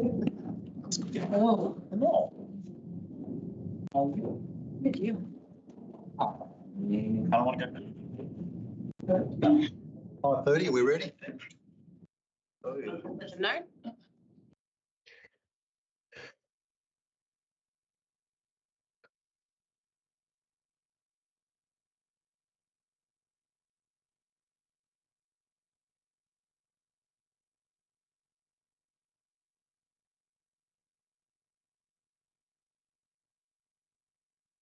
Oh, no. Good you. I don't want to go. 5:30, are we ready? No.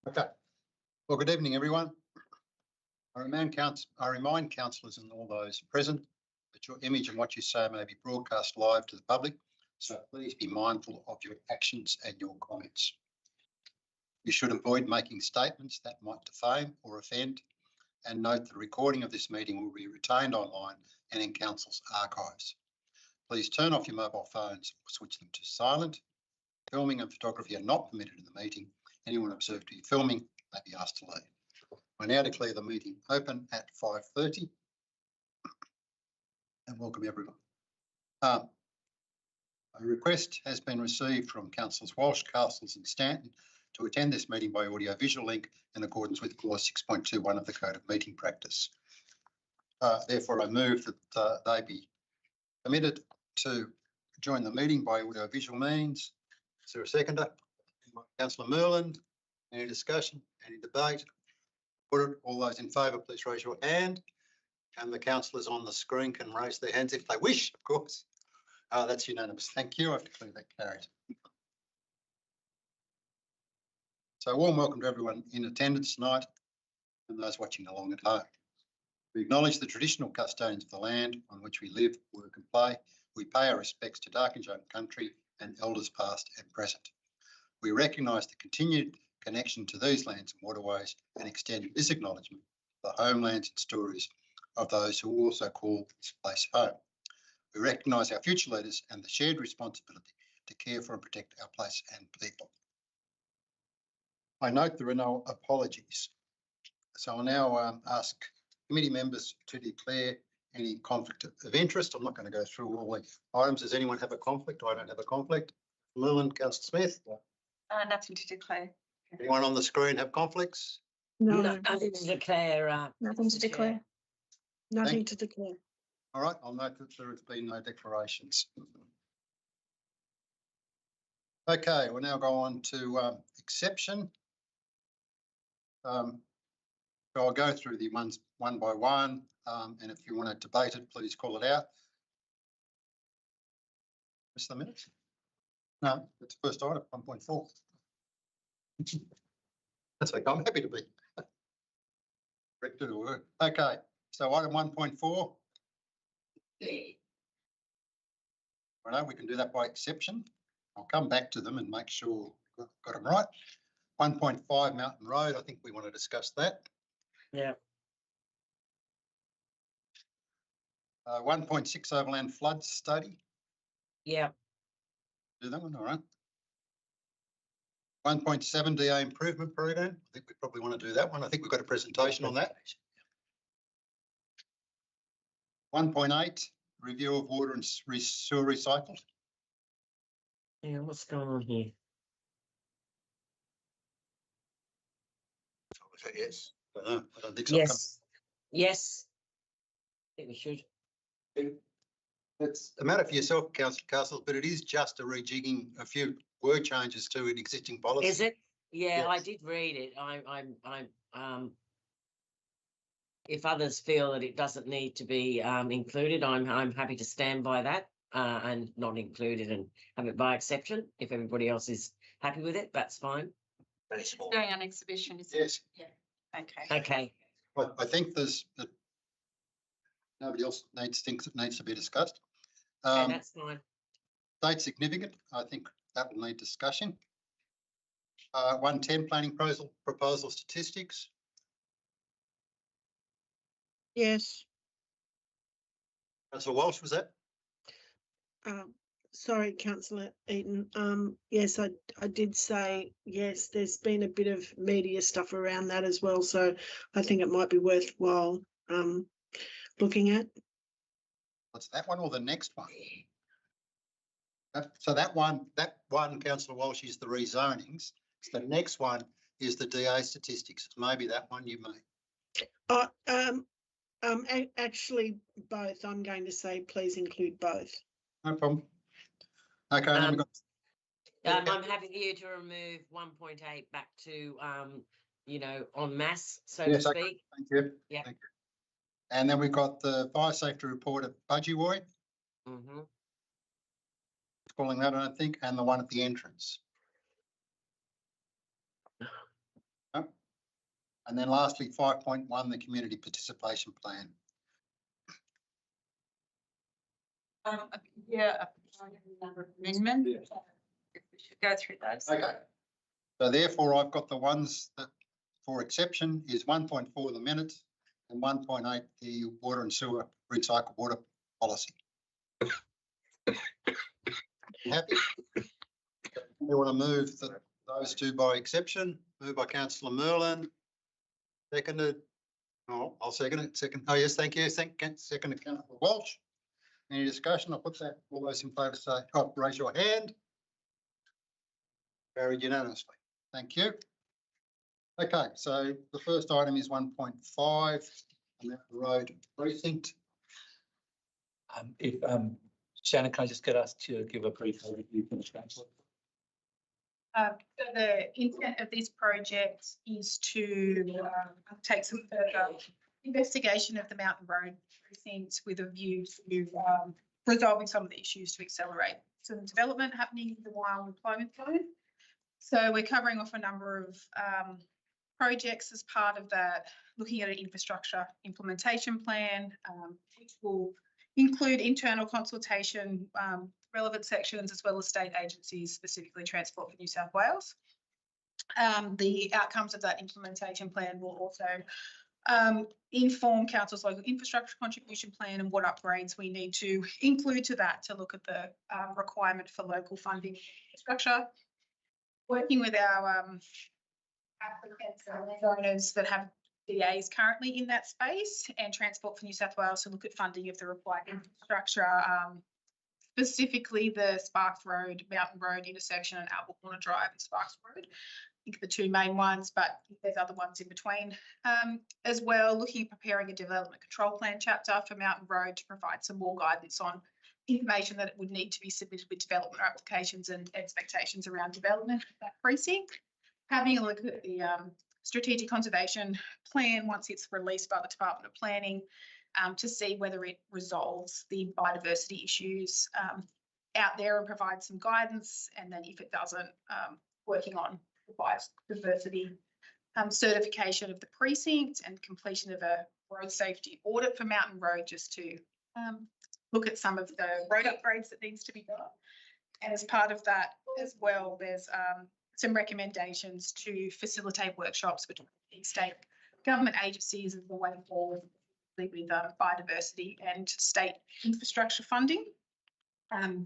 Okay. Well, good evening, everyone. I remind councillors and all those present that your image and what you say may be broadcast live to the public, so please be mindful of your actions and your comments. You should avoid making statements that might defame or offend, and note the recording of this meeting will be retained online and in council's archives. Please turn off your mobile phones or switch them to silent. Filming and photography are not permitted in the meeting. Anyone observed to be filming may be asked to leave. I now declare the meeting open at 5:30 and welcome everyone. A request has been received from Councillors Walsh, Castles and Stanton to attend this meeting by audio-visual link in accordance with clause 6.21 of the Code of Meeting Practice. Therefore, I move that they be permitted to join the meeting by audio-visual means. Is there a seconder? Councillor Merlin. Any discussion? Any debate? All those in favour, please raise your hand. And the councillors on the screen can raise their hands if they wish, of course. That's unanimous. Thank you. I declare that carried. So warm welcome to everyone in attendance tonight and those watching along at home. We acknowledge the traditional custodians of the land on which we live, work and play. We pay our respects to Darkinjung country and elders past and present. We recognise the continued connection to these lands and waterways and extend this acknowledgement to the homelands and stories of those who also call this place home. We recognise our future leaders and the shared responsibility to care for and protect our place and people. I note there are no apologies. So I'll now ask committee members to declare any conflict of interest. I'm not going to go through all the items. Does anyone have a conflict? I don't have a conflict. Merlin, Councillor Smith? Nothing to declare. Anyone on the screen have conflicts? No, Nothing to declare. nothing to declare. Nothing Thank to declare. All right, I'll note that there has been no declarations. Okay, we'll now go on to exception. So I'll go through the ones one by one, and if you want to debate it, please call it out. Miss the minutes? No, it's the first item, 1.4. That's okay, I'm happy to be. Corrected to work. Okay, so item 1.4. Right, we can do that by exception. I'll come back to them and make sure we've got them right. 1.5 Mountain Road, I think we want to discuss that. Yeah. 1.6 Overland Flood Study. Yeah. Do that one, all right. 1.7 DA Improvement Program. I think we probably want to do that one. I think we've got a presentation on that. 1.8 Review of Water and Sewer Recycled. Yeah, what's going on here? Yes. I don't think so. Yes. Yes. I think we should. It's a matter for yourself, Councillor Castle, but it is just a rejigging, a few word changes to an existing policy. Is it? Yeah, Yes. I did read it. If others feel that it doesn't need to be included, I'm happy to stand by that and not include it and have it by exception. If everybody else is happy with it, that's fine. It's going on exhibition, isn't Yes. it? Yeah. Okay. Okay. I think there's nobody else thinks it needs to be discussed. Okay, that's fine. State significant, I think that will need discussion. 110 planning proposal statistics. Yes. Councillor Walsh, was that? Sorry, Councillor Eaton. Yes, I did say yes. There's been a bit of media stuff around that as well, so I think it might be worthwhile looking at. What's that one or the next one? So that one, Councillor Walsh, is the rezonings. The next one is the DA statistics. Maybe that one you may. Actually, both. I'm going to say please include both. No problem. Okay, then we've got. I'm happy for you to remove 1.8 back to, en masse, so to Yes, okay. speak. Thank you. Yeah. Thank you. And then we've got the fire safety report at Budgewoi. Mm-hmm. Calling that, I don't think, and the one at the entrance. Oh. And then lastly, 5.1, the community participation plan. Yeah, a number of amendments. If we should go through those. Okay. So therefore, I've got the ones that for exception is 1.4 the minutes and 1.8 the water and sewer recycled water policy. Happy? We want to move those two by exception. Moved by Councillor Merlin. Seconded. Oh, I'll second it. Oh, yes, thank you. Seconded Councillor Walsh. Any discussion? I'll put that. All those in favour say, raise your hand. Carried unanimously. Thank you. Okay, so the first item is 1.5, and that's the road precinct. Shannon, can I just get us to give a brief overview, Councillor? So the intent of this project is to take some further investigation of the Mountain Road precinct with a view to resolving some of the issues to accelerate some development happening in the Wyong employment zone. So we're covering off a number of projects as part of that, looking at an infrastructure implementation plan, which will include internal consultation, relevant sections, as well as state agencies, specifically Transport for New South Wales. The outcomes of that implementation plan will also inform Council's local infrastructure contribution plan and what upgrades we need to include to that to look at the requirement for local funding infrastructure. Working with our applicants and landowners that have DAs currently in that space and Transport for New South Wales to look at funding of the required infrastructure, specifically the Sparks Road, Mountain Road intersection and Albert Corner Drive and Sparks Road. I think the two main ones, but there's other ones in between as well. Looking at preparing a development control plan chapter for Mountain Road to provide some more guidance on information that it would need to be submitted with development applications and expectations around development of that precinct. Having a look at the strategic conservation plan once it's released by the Department of Planning to see whether it resolves the biodiversity issues out there and provides some guidance. And then if it doesn't, working on the biodiversity certification of the precinct and completion of a road safety audit for Mountain Road just to look at some of the road upgrades that needs to be done. And as part of that as well, there's some recommendations to facilitate workshops between state government agencies as the way forward with biodiversity and state infrastructure funding. And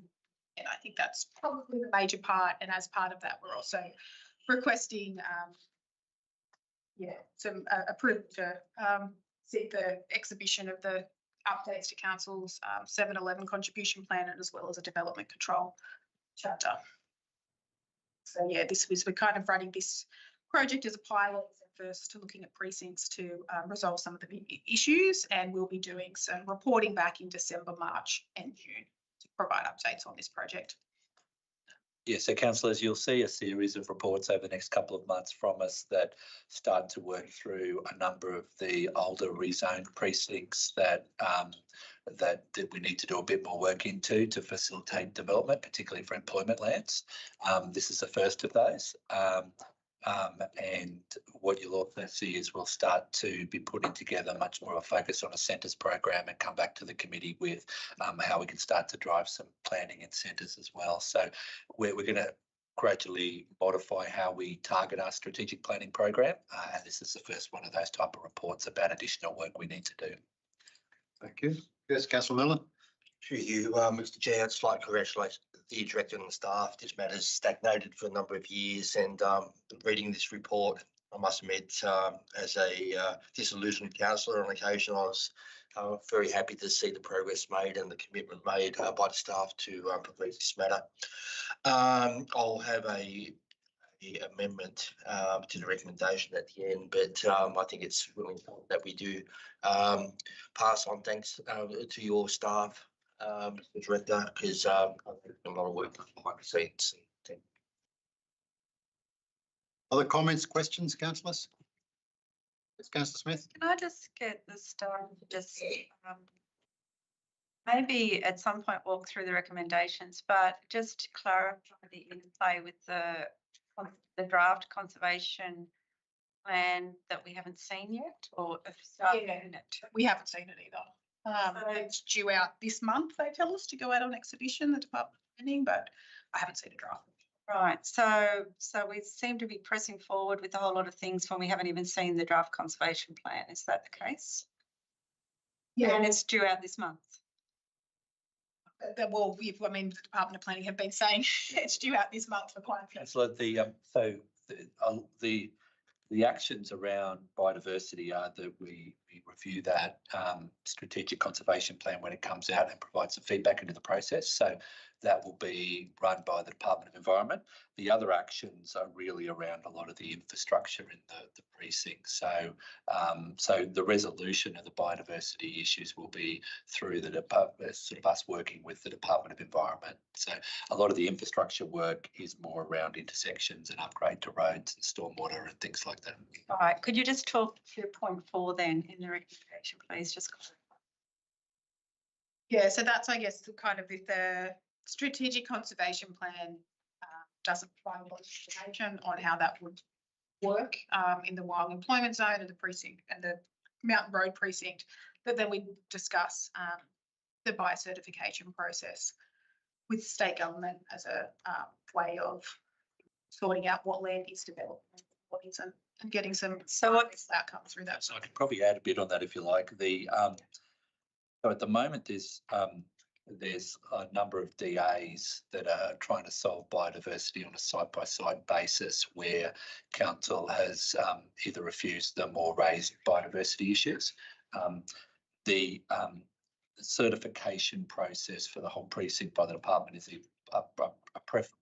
I think that's probably the major part. And as part of that, we're also requesting some approval to seek the exhibition of the updates to Council's 711 contribution plan and as well as a development control chapter. So yeah, we're kind of running this project as a pilot first, looking at precincts to resolve some of the big issues, and we'll be doing some reporting back in December, March and June to provide updates on this project. Yeah, so councillors, you'll see a series of reports over the next couple of months from us that start to work through a number of the older rezoned precincts that we need to do a bit more work into to facilitate development, particularly for employment lands. This is the first of those. And what you'll also see is we'll start to be putting together much more of a focus on a centres program and come back to the committee with how we can start to drive some planning in centres as well. So we're going to gradually modify how we target our strategic planning program, and this is the first one of those type of reports about additional work we need to do. Thank you. Yes, Councillor Miller. Through you, Mr. Chair, I'd just like to congratulate the director and the staff. This matter's stagnated for a number of years, and reading this report, I must admit, as a disillusioned councillor on occasion, I was very happy to see the progress made and the commitment made by the staff to progress this matter. I'll have a amendment to the recommendation at the end, but I think it's really important that we do pass on thanks to your staff, Mr. Director, because a lot of work behind the scenes. Other comments, questions, councillors? Yes, Councillor Smith? Can I just get the staff just maybe at some point walk through the recommendations, but just to clarify the interplay with the draft conservation plan that we haven't seen yet, or if Yeah. We haven't seen it either. It's due out this month, they tell us, to go out on exhibition, the Department of Planning, but I haven't seen a draft. Right, so we seem to be pressing forward with a whole lot of things when we haven't even seen the draft conservation plan. Is that the case? Yeah. And it's due out this month. Well, the Department of Planning have been saying it's due out this month for quite a few. Councillor, the actions around biodiversity are that we review that strategic conservation plan when it comes out and provide some feedback into the process. So that will be run by the Department of Environment. The other actions are really around a lot of the infrastructure in the precinct. So the resolution of the biodiversity issues will be through the department, sort of us working with the Department of Environment. So a lot of the infrastructure work is more around intersections and upgrade to roads and stormwater and things like that. All right, could you just talk to point 4 then in the recommendation, please? Just Yeah, so that's, I guess, kind of if the strategic conservation plan doesn't provide a lot of information on how that would work in the wild employment zone and the precinct and the Mountain Road precinct, but then we discuss the biocertification process with state government as a way of sorting out what land is developed, what isn't, and getting some outcomes through that. So I could probably add a bit on that if you like. So at the moment there's a number of DAs that are trying to solve biodiversity on a site-by-site basis where council has either refused them or raised biodiversity issues. The certification process for the whole precinct by the department is a preference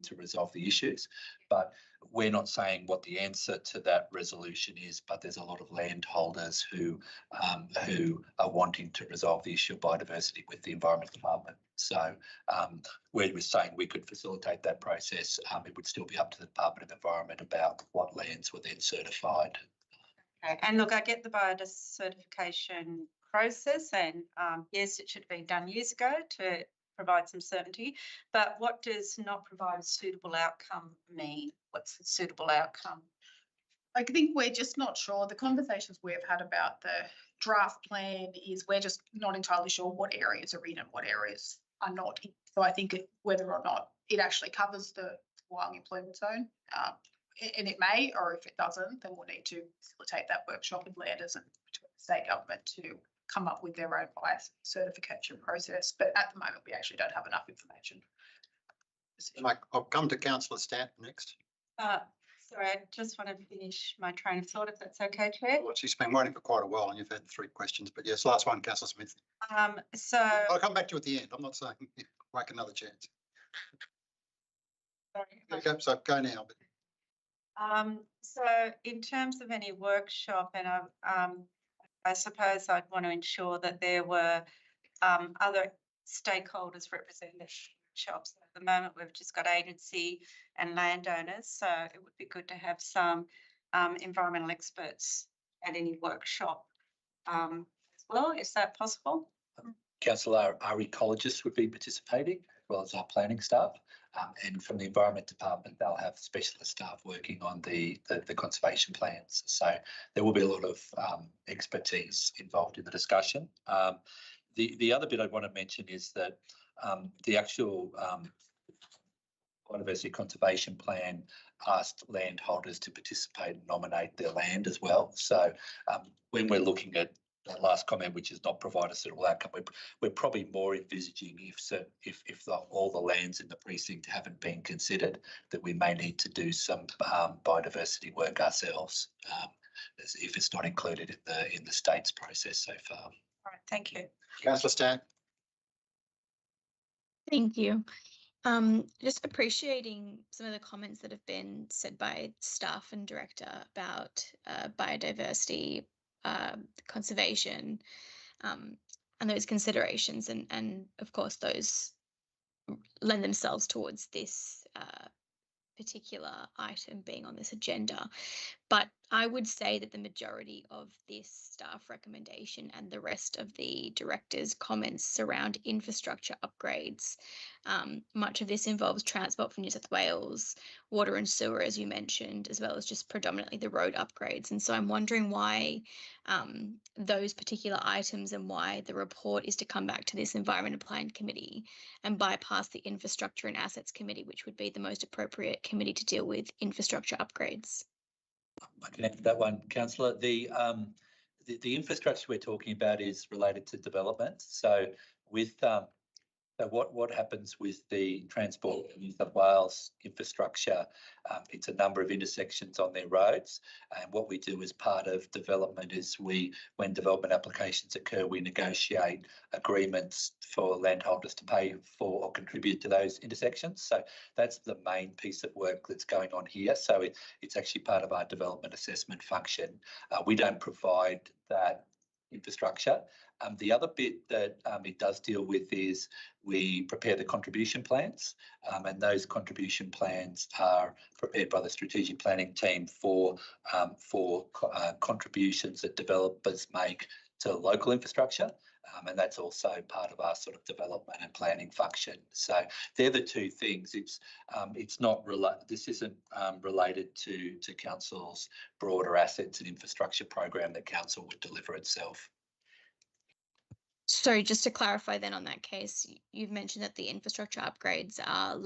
to resolve the issues, but we're not saying what the answer to that resolution is, but there's a lot of landholders who are wanting to resolve the issue of biodiversity with the Environment Department. So we're saying we could facilitate that process. It would still be up to the Department of Environment about what lands were then certified. okay. And look, I get the biocertification process, and yes, it should have been done years ago to provide some certainty, but what does not provide a suitable outcome mean? What's the suitable outcome? I think we're just not sure. The conversations we've had about the draft plan is we're just not entirely sure what areas are in and what areas are not. So I think whether or not it actually covers the wild employment zone, and it may, or if it doesn't, then we'll need to facilitate that workshop with landers and between the state government to come up with their own bias certification process. But at the moment, we actually don't have enough information. I'll come to Councillor Stanton next. Sorry, I just want to finish my train of thought, if that's okay, Chair. Well, she's been waiting for quite a while and you've had 3 questions, but yes, last one, Councillor Smith. So I'll come back to you at the end. I'm not saying whack another chance. sorry. Okay, so go now. So in terms of any workshop, and I suppose I'd want to ensure that there were other stakeholders represented in workshops. At the moment, we've just got agency and landowners, so it would be good to have some environmental experts at any workshop as well. Is that possible? Councillor, our ecologists would be participating, as well as our planning staff. And from the Environment Department, they'll have specialist staff working on the conservation plans. So there will be a lot of expertise involved in the discussion. The other bit I want to mention is that the actual biodiversity conservation plan asked landholders to participate and nominate their land as well. So when we're looking at that last comment, which is not provide a suitable outcome. We're probably more envisaging if all the lands in the precinct haven't been considered, that we may need to do some biodiversity work ourselves, as if it's not included in the state's process so far. All right, thank you. Councillor Stan. Thank you. Just appreciating some of the comments that have been said by staff and director about biodiversity, conservation, and those considerations, and of course those lend themselves towards this particular item being on this agenda. But I would say that the majority of this staff recommendation and the rest of the director's comments surround infrastructure upgrades. Much of this involves Transport for New South Wales, water and sewer, as you mentioned, as well as just predominantly the road upgrades. And so I'm wondering why those particular items and why the report is to come back to this Environment and Planning Committee and bypass the Infrastructure and Assets Committee, which would be the most appropriate committee to deal with infrastructure upgrades. I can answer that one, Councillor. The infrastructure we're talking about is related to development. So with so what happens with the Transport for New South Wales infrastructure? It's a number of intersections on their roads, and what we do as part of development is when development applications occur, we negotiate agreements for landholders to pay for or contribute to those intersections. So that's the main piece of work that's going on here. So it's actually part of our development assessment function. We don't provide that infrastructure. The other bit that it does deal with is we prepare the contribution plans, and those contribution plans are prepared by the strategic planning team for contributions that developers make to local infrastructure, and that's also part of our sort of development and planning function. So they're the two things. It's not this isn't related to council's broader assets and infrastructure program that council would deliver itself. So just to clarify then on that case, you've mentioned that the infrastructure upgrades are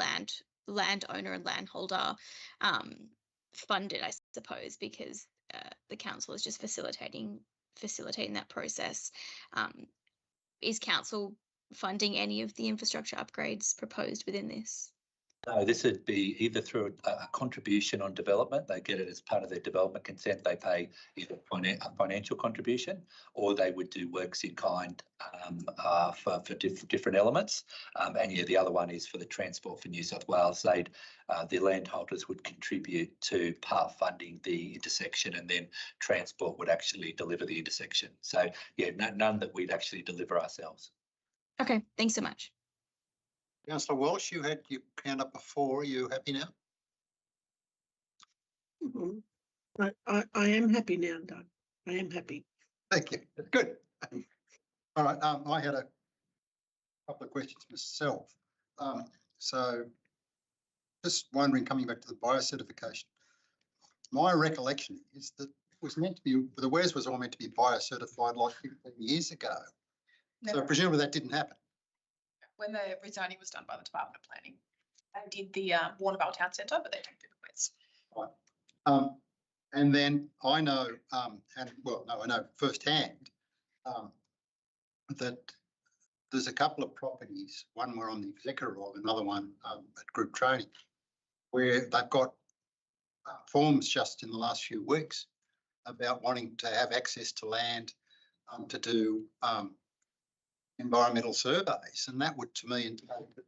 landowner and landholder funded, I suppose, because the council is just facilitating that process. Is council funding any of the infrastructure upgrades proposed within this? No, this would be either through a contribution on development. They get it as part of their development consent. They pay either a financial contribution, or they would do works in kind for different elements. And yeah, the other one is for the Transport for New South Wales. The landholders would contribute to part funding the intersection, and then Transport would actually deliver the intersection. So yeah, none that we'd actually deliver ourselves. Okay, thanks so much. Councillor Walsh, you had your hand up before. Are you happy now? I am happy now, Doug. I am happy. Thank you. Good. All right. I had a couple of questions myself. So just wondering, coming back to the biocertification, my recollection is that it was meant to be, the WES was all meant to be biocertified like 15 years ago. So presumably that didn't happen. When the rezoning was done by the Department of Planning, they did the Warrnambool Town Centre, but they didn't do the WES. Right. And then I know, I know firsthand that there's a couple of properties, one we're on the executor of, another one at group training, where they've got forms just in the last few weeks about wanting to have access to land to do environmental surveys, and that would to me indicate that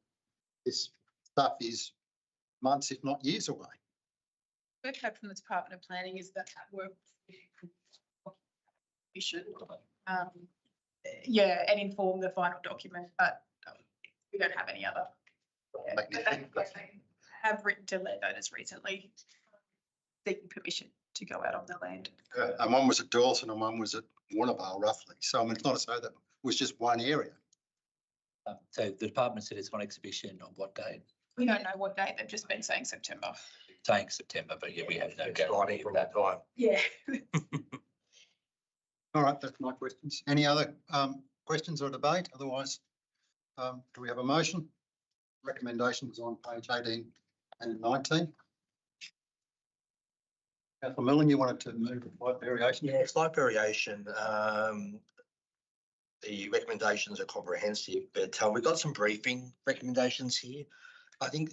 this stuff is months, if not years away. We've had from the Department of Planning is that work should and inform the final document, but we don't have any other. Have written to landowners recently seeking permission to go out on their land. And one was at Dawson and one was at Warrnambool, roughly. So I mean, it's not as though that was just one area. So the department said it's on exhibition on what date? We don't know what date. They've just been saying September. Saying September, but yeah, we have no guarantee from of that. that time. Yeah. All right, that's my questions. Any other questions or debate? Otherwise, do we have a motion? Recommendations on page 18 and 19. Councillor Millen, you wanted to move a slight variation? Yeah, slight variation. the recommendations are comprehensive, but we've got some briefing recommendations here. I think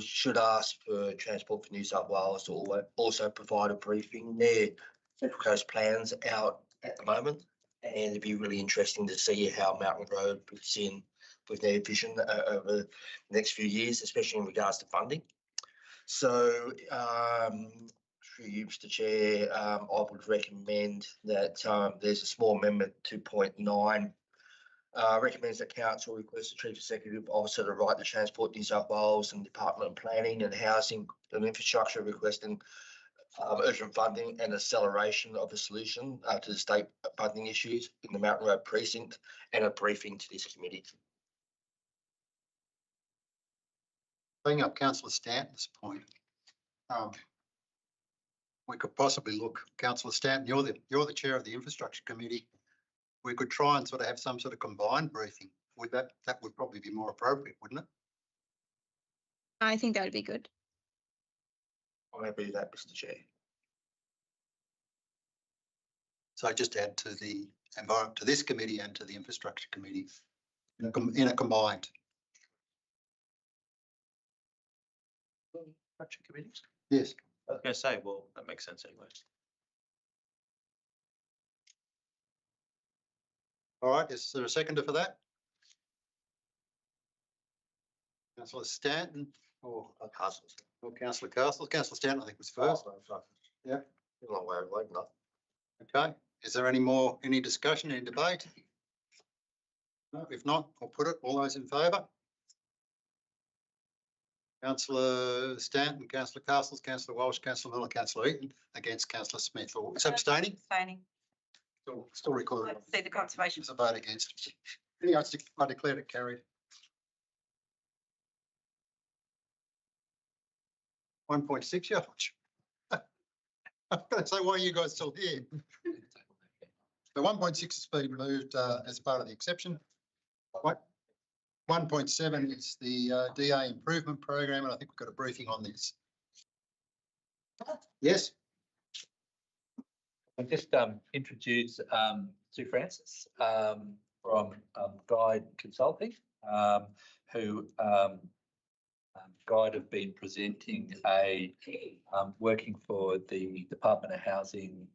should ask for Transport for New South Wales to also provide a briefing. Their Central Coast plans out at the moment, and it'd be really interesting to see how Mountain Road fits in with their vision over the next few years, especially in regards to funding. So, through you, Mr. Chair, I would recommend that there's a small amendment 2.9. Recommends that Council request the Chief Executive Officer to write to Transport New South Wales and Department of Planning and Housing and Infrastructure requesting urgent funding and acceleration of a solution to the state funding issues in the Mountain Road precinct, and a briefing to this committee. Bringing up Councillor Stanton's point, we could possibly look, Councillor Stanton, you're the chair of the Infrastructure Committee. We could try and sort of have some sort of combined briefing. Would that would probably be more appropriate, wouldn't it? I think that would be good. I'm happy with that, Mr. Chair. So just add to the environment, to this committee and to the Infrastructure Committee in a combined. Infrastructure committees? Yes. I was going to say, well, that makes sense anyway. All right, is there a seconder for that? Councillor Stanton or Castles. Councillor Castle? Councillor Stanton, I think, was first. Yeah. A long way of waiting up. Okay, is there any discussion, any debate? No, if not, I'll put it. All those in favour? Councillor Stanton, Councillor Castles, Councillor Walsh, Councillor Miller, Councillor Eaton, against Councillor Smith. Or is abstaining? Abstaining. Still recorded. Let's see the conservation. It's a vote against. Anyway, I declared it carried. 1.6, yeah. I'm going to say, why are you guys still here? The 1.6 has been removed as part of the exception. 1.7 is the DA improvement program, and I think we've got a briefing on this. Yes. I'll just introduce Sue Francis from Guide Consulting, who Guide have been presenting working for the Department of Housing,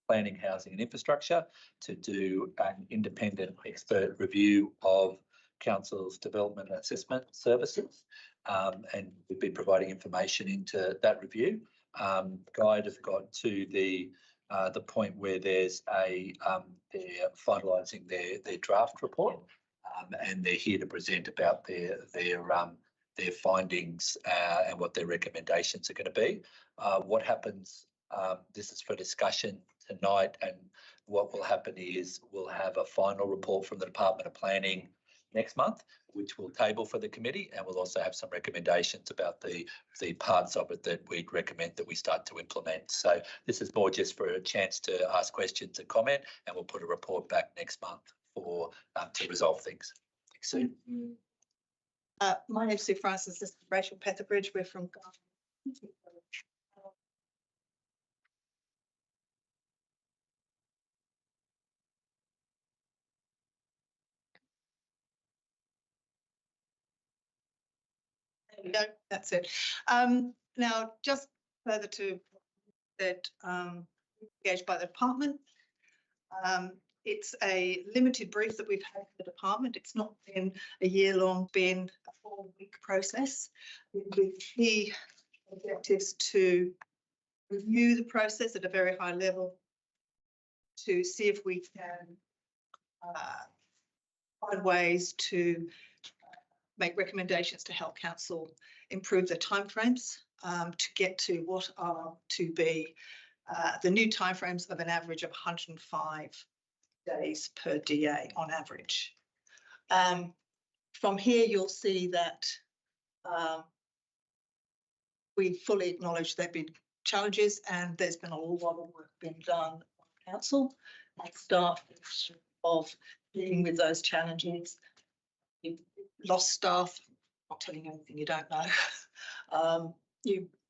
Planning, Housing and Infrastructure to do an independent expert review of Council's development and assessment services, and we've been providing information into that review. Guide have got to the point where there's they're finalising their draft report, and they're here to present about their findings and what their recommendations are going to be. What happens? This is for discussion tonight, and what will happen is we'll have a final report from the Department of Planning next month, which we'll table for the committee, and we'll also have some recommendations about the parts of it that we'd recommend that we start to implement. So this is more just for a chance to ask questions and comment, and we'll put a report back next month for to resolve things. Thanks, Sue. My name's Sue Francis. This is Rachel Petherbridge. We're from There we go. That's it. Now, just further to that, engaged by the department. It's a limited brief that we've had for the department. It's not been a year-long, been a 4-week process. With key objectives to review the process at a very high level, to see if we can find ways to make recommendations to help council improve the timeframes to get to what are to be the new timeframes of an average of 105 days per DA on average. From here, you'll see that we fully acknowledge there have been challenges, and there's been a lot of work being done on council and staff of dealing with those challenges. You've lost staff, not telling you anything you don't know.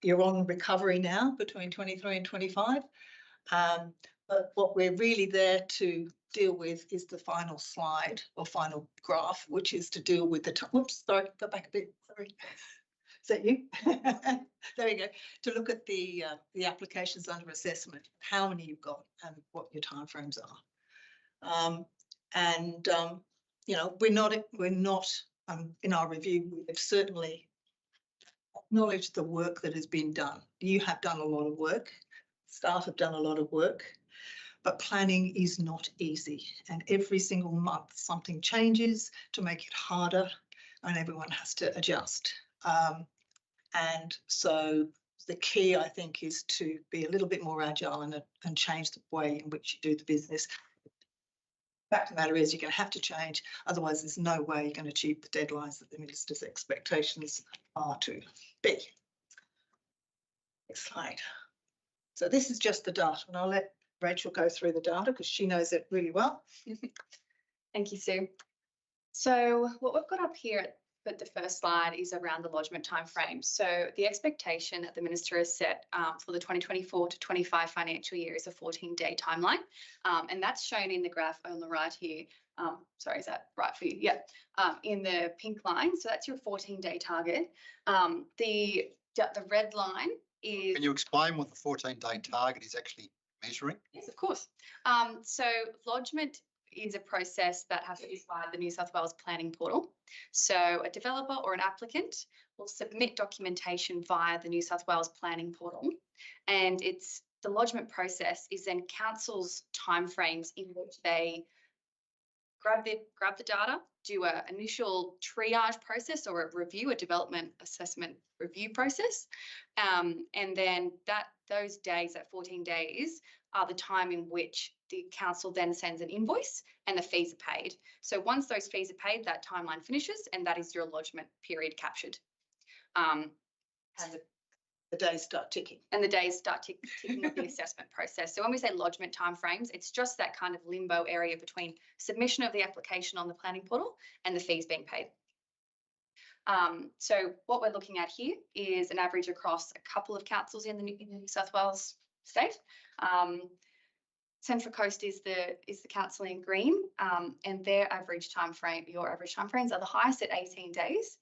You're on recovery now between 23 and 25. But what we're really there to deal with is the final slide or final graph, which is to deal with the, whoops, sorry, go back a bit, sorry. Is that you? There you go. To look at the applications under assessment, how many you've got and what your timeframes are. You know, we're not in our review, we've certainly acknowledged the work that has been done. You have done a lot of work, staff have done a lot of work, but planning is not easy. And every single month something changes to make it harder and everyone has to adjust. And so the key, I think, is to be a little bit more agile and change the way in which you do the business. The fact of the matter is you're going to have to change, otherwise there's no way you're going to achieve the deadlines that the minister's expectations are to be. Next slide. So this is just the data, and I'll let Rachel go through the data because she knows it really well. Thank you, Sue. So what we've got up here at the first slide is around the lodgement timeframe. So the expectation that the minister has set for the 2024 to 25 financial year is a 14-day timeline. And that's shown in the graph on the right here. Sorry, is that right for you? Yeah, in the pink line. So that's your 14-day target. The red line is... Can you explain what the 14-day target is actually measuring? Yes, of course. So lodgement is a process that has to be via the New South Wales planning portal. So a developer or an applicant will submit documentation via the New South Wales planning portal, and it's the lodgement process is then council's timeframes in which they grab the data, do an initial triage process or a review, a development assessment review process, and then those days, that 14 days, are the time in which the council then sends an invoice and the fees are paid. So once those fees are paid, that timeline finishes and that is your lodgement period captured. And the days start ticking. And the days start ticking of the assessment process. So when we say lodgement timeframes, it's just that kind of limbo area between submission of the application on the planning portal and the fees being paid. So what we're looking at here is an average across a couple of councils in the New South Wales state. Central Coast is the council in green, and their average timeframe, your average timeframes are the highest at 18 days.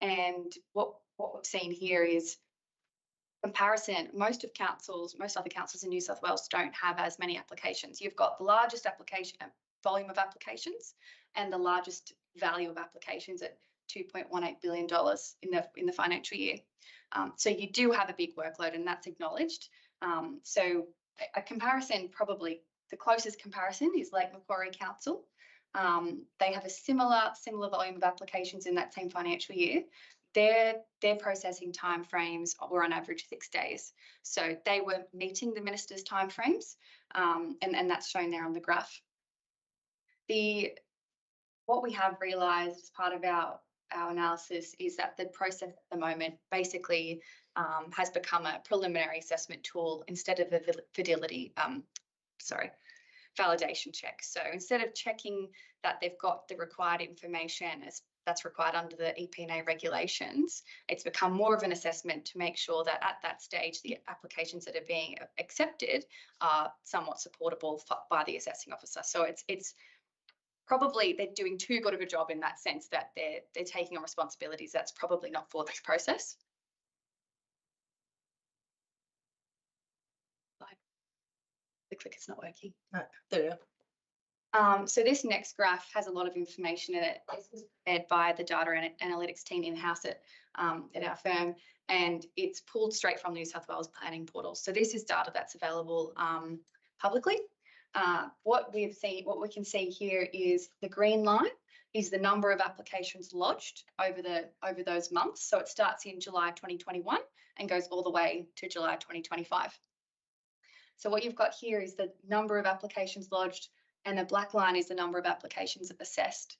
And what we've seen here is comparison. Most other councils in New South Wales don't have as many applications. You've got the largest volume of applications and the largest value of applications at $2.18 billion in the financial year. So you do have a big workload, and that's acknowledged. So a comparison, probably the closest comparison is Lake Macquarie Council. They have a similar volume of applications in that same financial year. Their processing timeframes were on average 6 days. So they were meeting the minister's timeframes, and that's shown there on the graph. What we have realised as part of our analysis is that the process at the moment basically has become a preliminary assessment tool instead of a validation check. So instead of checking that they've got the required information that's required under the EPA regulations, it's become more of an assessment to make sure that at that stage the applications that are being accepted are somewhat supportable by the assessing officer. So it's probably they're doing too good of a job in that sense that they're taking on responsibilities that's probably not for this process. The clicker's not working. No, there you are. So this next graph has a lot of information in it. This was prepared by the data and analytics team in-house at our firm, and it's pulled straight from New South Wales planning portal. So this is data that's available publicly. What we can see here is the green line is the number of applications lodged over those months. So it starts in July 2021 and goes all the way to July 2025. So what you've got here is the number of applications lodged, and the black line is the number of applications assessed.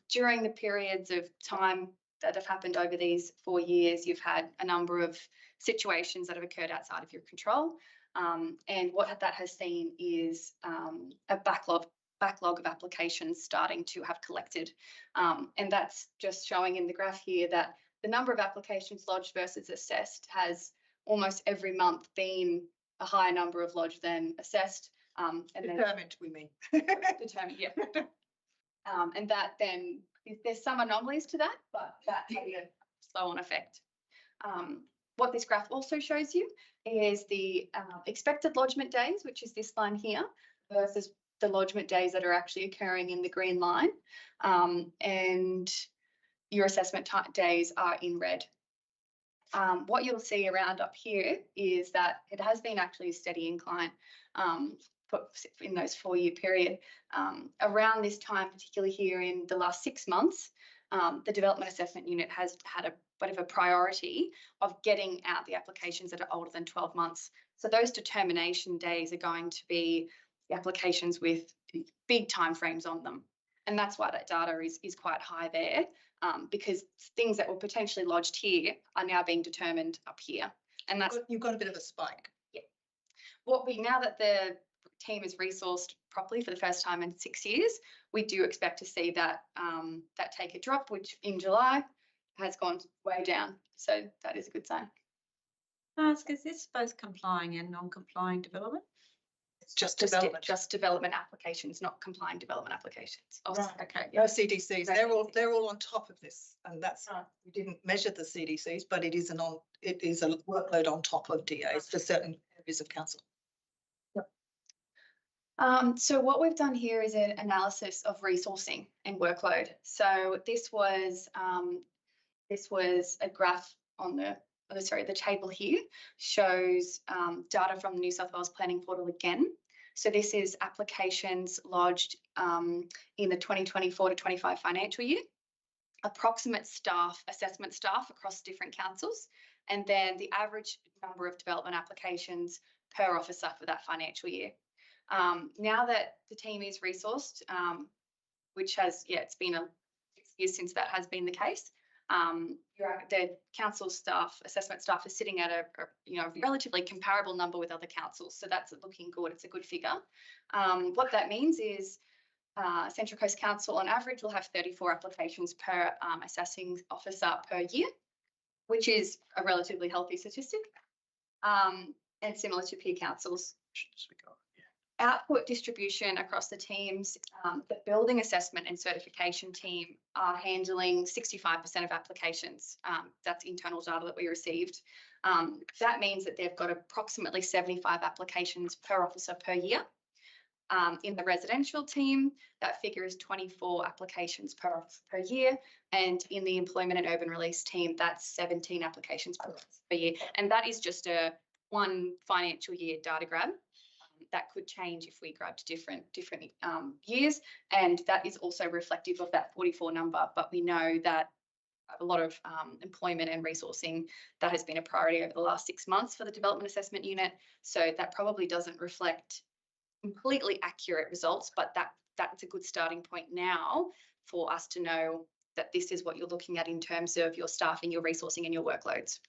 During the periods of time that have happened over these 4 years, you've had a number of situations that have occurred outside of your control. And what that has seen is a backlog of applications starting to have collected. And that's just showing in the graph here that the number of applications lodged versus assessed has almost every month been a higher number of lodged than assessed. And then Determined, we mean. determined, yeah. And that then, there's some anomalies to that, but that has a flow-on effect. What this graph also shows you is the expected lodgement days, which is this line here, versus the lodgement days that are actually occurring in the green line. And your assessment days are in red. What you'll see around up here is that it has been actually a steady incline in those 4-year period. Around this time, particularly here in the last 6 months, the Development Assessment Unit has had a bit of a priority of getting out the applications that are older than 12 months. So those determination days are going to be the applications with big timeframes on them. And that's why that data is quite high there, because things that were potentially lodged here are now being determined up here. And that's You've got a bit of a spike. Yeah. Now that the team is resourced properly for the first time in 6 years, we do expect to see that that take a drop, which in July has gone way down. So that is a good sign. Is this both complying and non-complying development? It's just development. Just development applications, not complying development applications. Oh, Right. okay. No CDCs. No They're all on top of this, and that's we didn't measure the CDCs, but it is a workload on top of DAs for certain areas of council. So what we've done here is an analysis of resourcing and workload. So this was a graph on the table here shows data from the New South Wales Planning Portal again. So this is applications lodged in the 2024 to 25 financial year, approximate assessment staff across different councils, and then the average number of development applications per officer for that financial year. Now that the team is resourced, which has, it's been 6 years since that has been the case, the council staff, assessment staff, is sitting at a relatively comparable number with other councils. So that's looking good. It's a good figure. What that means is Central Coast Council on average will have 34 applications per assessing officer per year, which is a relatively healthy statistic, and similar to peer councils. Output distribution across the teams, the building assessment and certification team are handling 65% of applications. That's internal data that we received. That means that they've got approximately 75 applications per officer per year. In the residential team, that figure is 24 applications per year. And in the employment and urban release team, that's 17 applications per year. And that is just a one financial year data grab. That could change if we grabbed different years, and that is also reflective of that 44 number. But we know that a lot of employment and resourcing, that has been a priority over the last 6 months for the Development Assessment Unit. So that probably doesn't reflect completely accurate results, but that's a good starting point now for us to know that this is what you're looking at in terms of your staffing, your resourcing, and your workloads.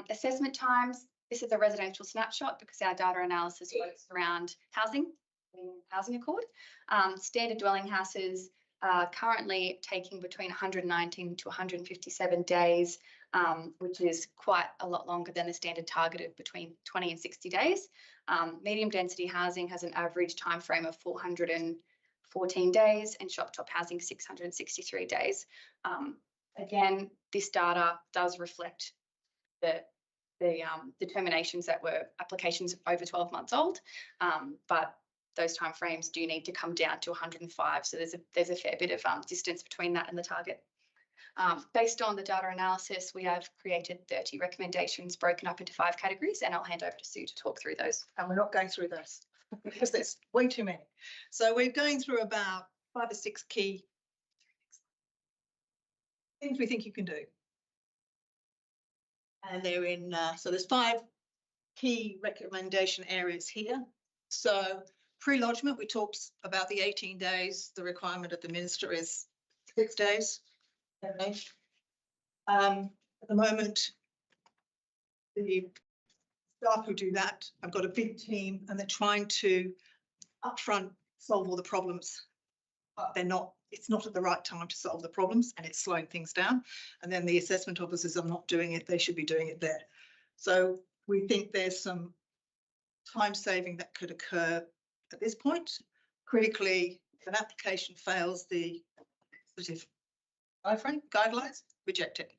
Assessment times. This is a residential snapshot because our data analysis works around housing accord. Standard dwelling houses are currently taking between 119 to 157 days, which is quite a lot longer than the standard target of between 20 and 60 days. Medium density housing has an average time frame of 414 days, and shop top housing 663 days. Again, this data does reflect the determinations that were applications over 12 months old, but those timeframes do need to come down to 105. So there's a fair bit of distance between that and the target. Based on the data analysis, we have created 30 recommendations broken up into 5 categories, and I'll hand over to Sue to talk through those. And we're not going through those because there's way too many. So we're going through about 5 or 6 key things we think you can do. And they're in, so there's 5 key recommendation areas here. So pre-lodgement, we talked about the 18 days. The requirement of the minister is 6 days. At the moment, the staff who do that have got a big team and they're trying to upfront solve all the problems, but it's not at the right time to solve the problems, and it's slowing things down. And then the assessment officers are not doing it. They should be doing it there. So we think there's some time saving that could occur at this point. Critically, if an application fails the positive guidelines, reject it.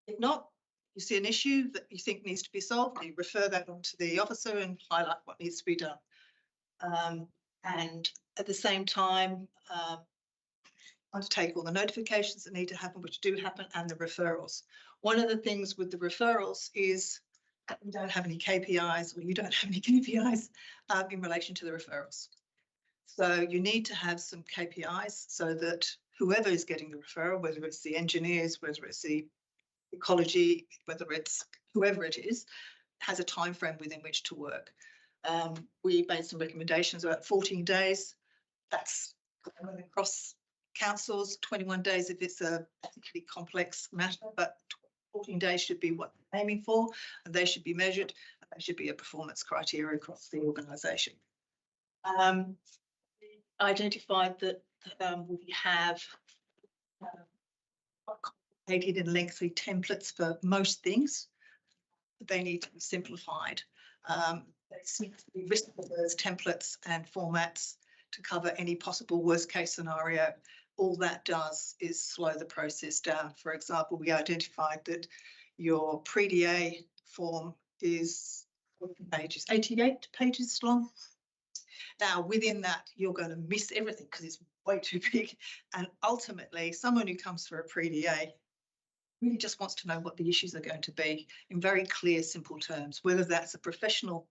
If not, you see an issue that you think needs to be solved, you refer that on to the officer and highlight what needs to be done. And at the same time, undertake all the notifications that need to happen, which do happen, and the referrals. One of the things with the referrals is that we don't have any KPIs, or you don't have any KPIs in relation to the referrals. So you need to have some KPIs so that whoever is getting the referral, whether it's the engineers, whether it's the ecology, whether it's whoever it is, has a time frame within which to work. We made some recommendations about 14 days. That's across councils, 21 days if it's a particularly complex matter, but 14 days should be what they're aiming for, and they should be measured. They should be a performance criteria across the organisation. Identified that we have complicated and lengthy templates for most things. They need to be simplified. They seem to be written with those templates and formats to cover any possible worst case scenario. All that does is slow the process down. For example, we identified that your pre-DA form is 88 pages long. Now, within that, you're going to miss everything because it's way too big. And ultimately, someone who comes for a pre-DA really just wants to know what the issues are going to be in very clear, simple terms, whether that's a professional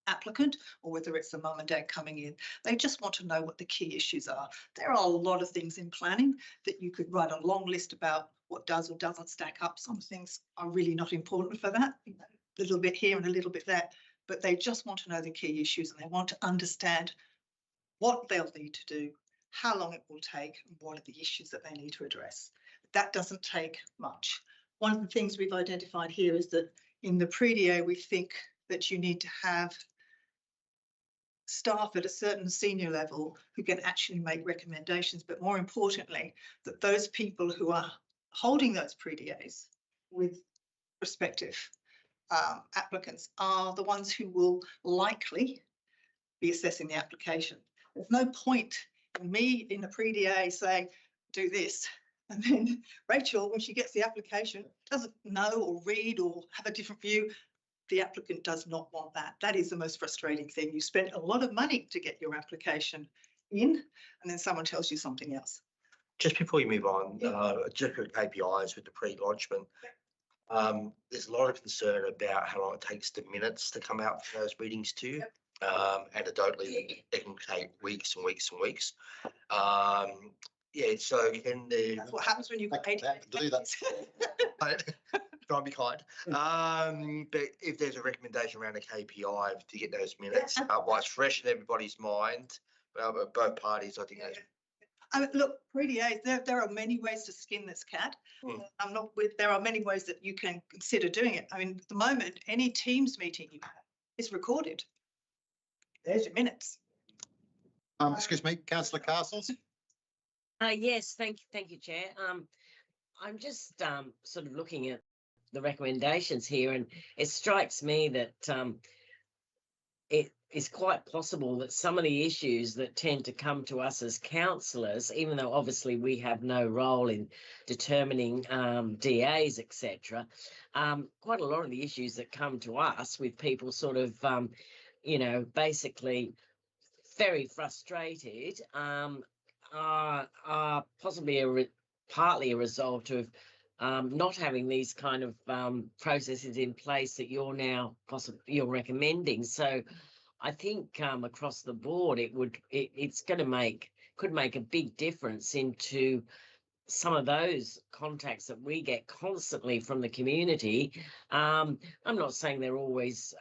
applicant or whether it's a mum and dad coming in. They just want to know what the key issues are. There are a lot of things in planning that you could write a long list about what does or doesn't stack up. Some things are really not important for that, a little bit here and a little bit there, but they just want to know the key issues and they want to understand what they'll need to do, how long it will take, and what are the issues that they need to address. That doesn't take much. One of the things we've identified here is that in the pre-DA, we think that you need to have staff at a certain senior level who can actually make recommendations, but more importantly, that those people who are holding those pre-DAs with prospective applicants are the ones who will likely be assessing the application. There's no point in me in a pre-DA saying, do this. And then Rachel, when she gets the application, doesn't know or read or have a different view. The applicant does not want that. That is the most frustrating thing. You spent a lot of money to get your application in, and then someone tells you something else. Just before you move on, just with KPIs with the pre-launchment, there's a lot of concern about how long it takes the minutes to come out from those meetings too. Anecdotally, it can take weeks and weeks and weeks. Yeah, so can the... That's what happens when you've got 80 do that. Try and be kind. But if there's a recommendation around a KPI to get those minutes, while it's fresh in everybody's mind, both parties, I think that's... Look, pre-DAs, there are many ways to skin this cat. There are many ways that you can consider doing it. I mean, at the moment, any Teams meeting you have is recorded. There's your minutes. Excuse me, Councillor Castles. Yes, thank you, Chair. I'm just sort of looking at the recommendations here, and it strikes me that it is quite possible that some of the issues that tend to come to us as councillors, even though obviously we have no role in determining DAs, etc., quite a lot of the issues that come to us with people sort of, basically very frustrated are possibly partly a result of not having these kind of processes in place that you're recommending. So I think across the board it's going to could make a big difference into some of those contacts that we get constantly from the community. I'm not saying they're always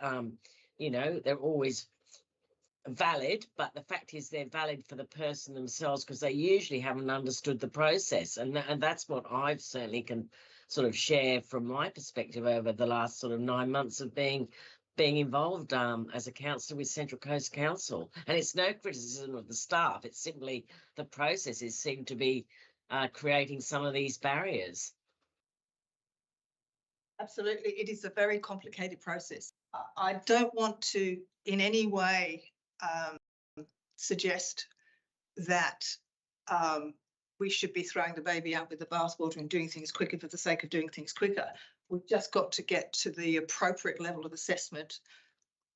they're always valid, but the fact is they're valid for the person themselves because they usually haven't understood the process, and that's what I've certainly can sort of share from my perspective over the last sort of 9 months of being involved as a councillor with Central Coast Council. And it's no criticism of the staff, it's simply the processes seem to be creating some of these barriers. Absolutely. It is a very complicated process. I don't want to in any way suggest that we should be throwing the baby out with the bathwater and doing things quicker for the sake of doing things quicker. We've just got to get to the appropriate level of assessment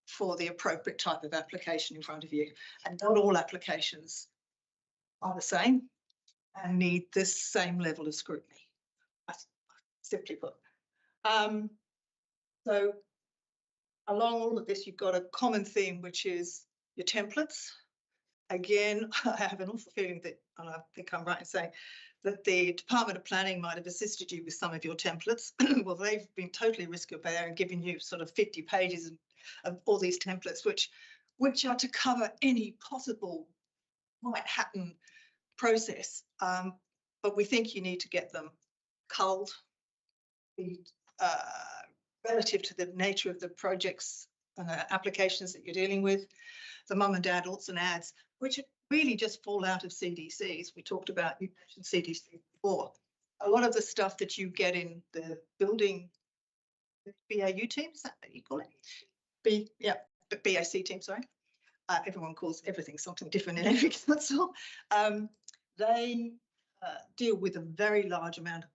for the appropriate type of application in front of you. And not all applications are the same and need the same level of scrutiny, simply put. So along all of this, you've got a common theme, which is your templates. Again, I have an awful feeling that, and I think I'm right in saying, that the Department of Planning might have assisted you with some of your templates. Well, they've been totally risk-aware and given you sort of 50 pages of all these templates, which are to cover any possible might happen process. But we think you need to get them culled, relative to the nature of the projects and the applications that you're dealing with, the mum and dad alts and ads, which really just fall out of CDCs. We talked about, you mentioned CDC before. A lot of the stuff that you get in the building BAU team, is that what you call it? BAC team, sorry. Everyone calls everything something different in every council. They deal with a very large amount of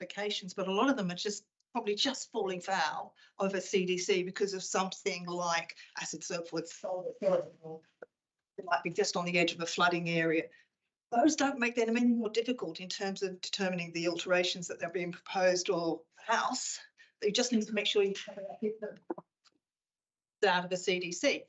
applications, but a lot of them are just probably just falling foul of a CDC because of something like acid sulfate, it might be just on the edge of a flooding area. Those don't make them any more difficult in terms of determining the alterations that they're being proposed or house. You just need to make sure you hit them out of a CDC.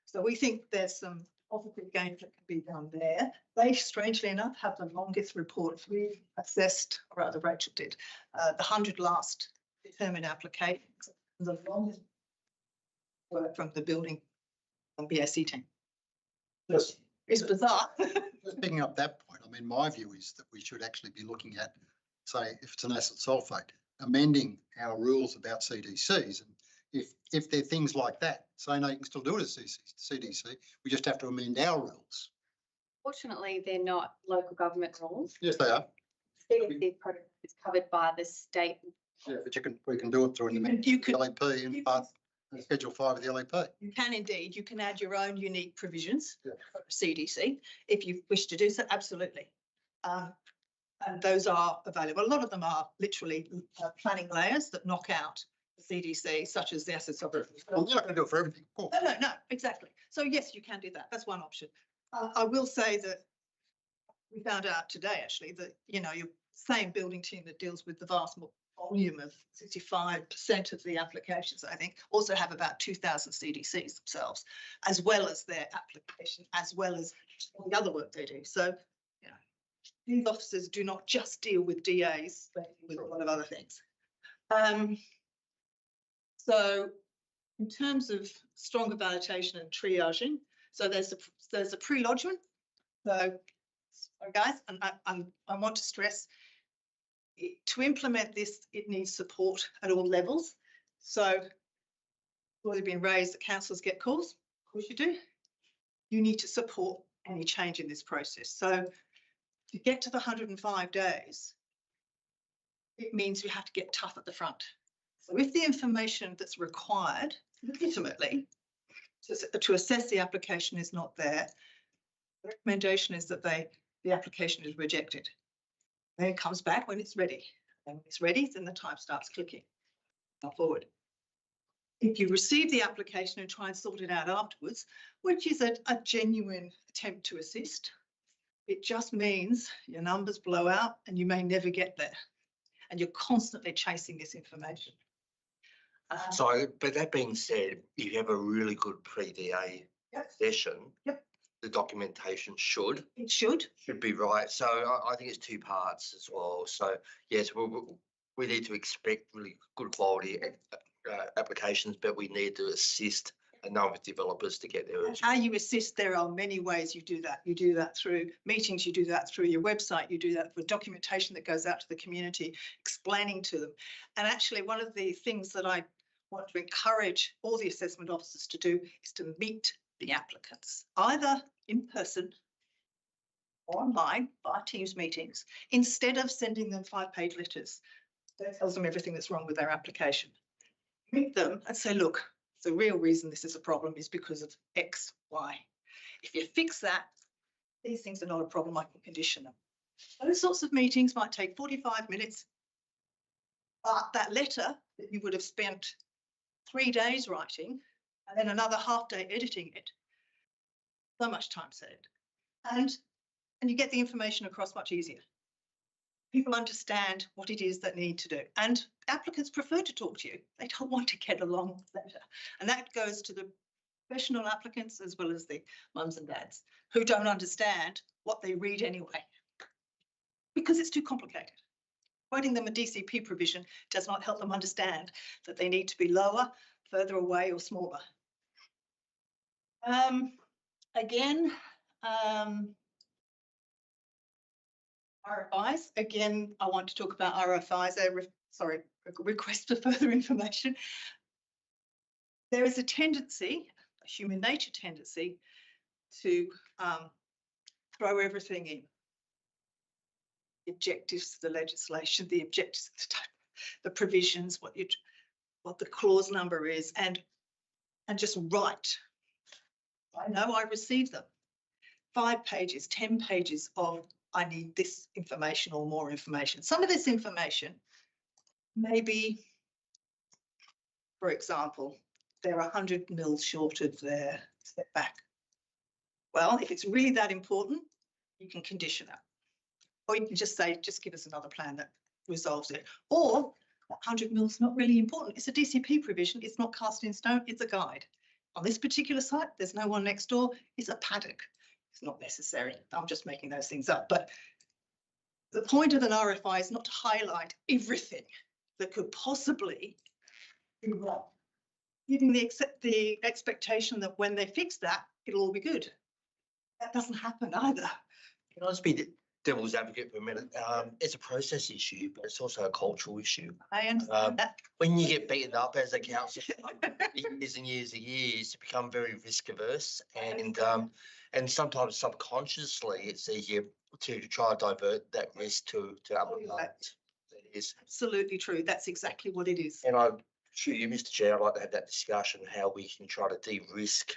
So we think there's some positive gains that can be done there. They, strangely enough, have the longest report. We assessed, or rather Rachel did, the 100 last determined applications, the longest work from the building on BAC team. Just, It's bizarre. just picking up that point, I mean, my view is that we should actually be looking at, say, if it's an acid sulfate, amending our rules about CDCs. And if they're things like that, say, no, you can still do it as CDC, we just have to amend our rules. Fortunately, they're not local government rules. Yes, they are. CDC project is covered by the state. Yeah, but we can do it through the LAP and part Schedule 5 of the LAP. You can indeed. You can add your own unique provisions for CDC if you wish to do so. Absolutely. And those are available. A lot of them are literally planning layers that knock out the CDC, such as the acid sulfate. Well, you're not going to do it for everything, of course. No, exactly. So yes, you can do that. That's one option. I will say that we found out today, actually, that, you know, your same building team that deals with the vast volume of 65% of the applications, I think, also have about 2,000 CDCs themselves, as well as their application, as well as all the other work they do. So, you know, these officers do not just deal with DAs, they deal with a lot of other things. So in terms of stronger validation and triaging, so there's a pre-lodgement. So, guys, and I want to stress, to implement this, it needs support at all levels. So it's already been raised that councillors get calls. Of course you do. You need to support any change in this process. So to get to the 105 days, it means you have to get tough at the front. So if the information that's required legitimately to assess the application is not there, the recommendation is that the application is rejected. Then it comes back when it's ready. And when it's ready, then the time starts clicking forward. If you receive the application and try and sort it out afterwards, which is a genuine attempt to assist, it just means your numbers blow out and you may never get there. And you're constantly chasing this information. So, but that being said, if you have a really good pre-DA session, the documentation should be right. So I think it's two parts as well. So yes, we need to expect really good quality applications, but we need to assist a number of developers to get there. How you assist, there are many ways you do that. You do that through meetings, you do that through your website, you do that for documentation that goes out to the community, explaining to them. And actually, one of the things that I want to encourage all the assessment officers to do is to meet the applicants, either in person or online by Teams meetings, instead of sending them 5-page letters. That tells them everything that's wrong with their application. Meet them and say, look, the real reason this is a problem is because of X, Y. If you fix that, these things are not a problem, I can condition them. Those sorts of meetings might take 45 minutes, but that letter that you would have spent 3 days writing and then another half day editing it, so much time saved. And you get the information across much easier. People understand what it is that need to do. And applicants prefer to talk to you. They don't want to get a long letter. And that goes to the professional applicants as well as the mums and dads who don't understand what they read anyway, because it's too complicated. Quoting them a DCP provision does not help them understand that they need to be lower, further away or smaller. RFIs. Again, I want to talk about RFIs. A request for further information. There is a tendency, a human nature tendency, to throw everything in. The objectives of the legislation, the objectives, the provisions, what the clause number is, and just write. I know I received them. 5 pages, 10 pages of I need this information or more information. Some of this information may be, for example, they're 100 mils short of their setback. Well, if it's really that important, you can condition it. Or you can just say, just give us another plan that resolves it. Or 100 mils is not really important. It's a DCP provision. It's not cast in stone. It's a guide. On this particular site, there's no one next door. It's a paddock. It's not necessary. I'm just making those things up. But the point of an RFI is not to highlight everything that could possibly be wrong, giving the expectation that when they fix that, it'll all be good. That doesn't happen either. Can I just be the devil's advocate for a minute? It's a process issue, but it's also a cultural issue. I understand that. When you get beaten up as a council years and years and years, you become very risk averse, and sometimes subconsciously it's easier to try to divert that risk to other parts. It is Absolutely true. That's exactly what it is. and I through you, Mr. Chair, I'd like to have that discussion how we can try to de-risk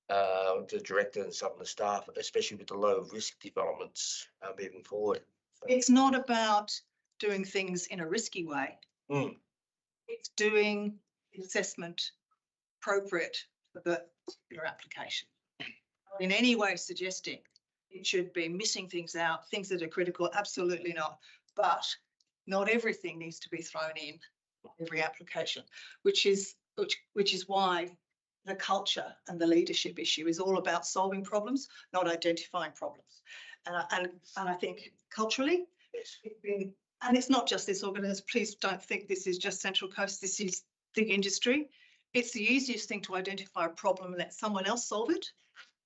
the director and some of the staff, especially with the low risk developments moving forward. It's not about doing things in a risky way. Mm. It's doing the assessment appropriate for your application. Not in any way suggesting it should be missing things out, things that are critical, absolutely not. But not everything needs to be thrown in every application, which is why the culture and the leadership issue is all about solving problems, not identifying problems. And I think culturally, it's been, and it's not just this organisation, please don't think this is just Central Coast, this is the industry. It's the easiest thing to identify a problem and let someone else solve it,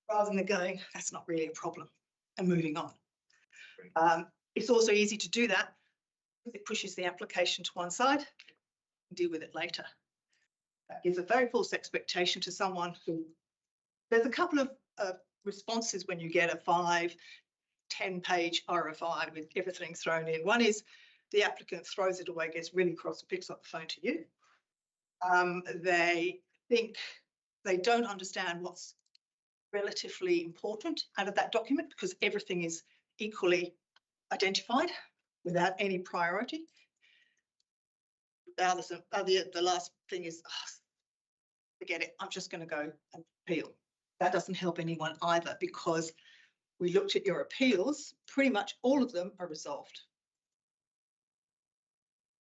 rather than going, that's not really a problem, and moving on. It's also easy to do that because it pushes the application to one side and deal with it later. That gives a very false expectation to someone who, there's a couple of responses when you get a 5-10 page RFI with everything thrown in. One is the applicant throws it away, gets really cross and picks up the phone to you. They think they don't understand what's relatively important out of that document because everything is equally identified without any priority. The last thing is, forget it, I'm just going to go and appeal. That doesn't help anyone either because we looked at your appeals, pretty much all of them are resolved.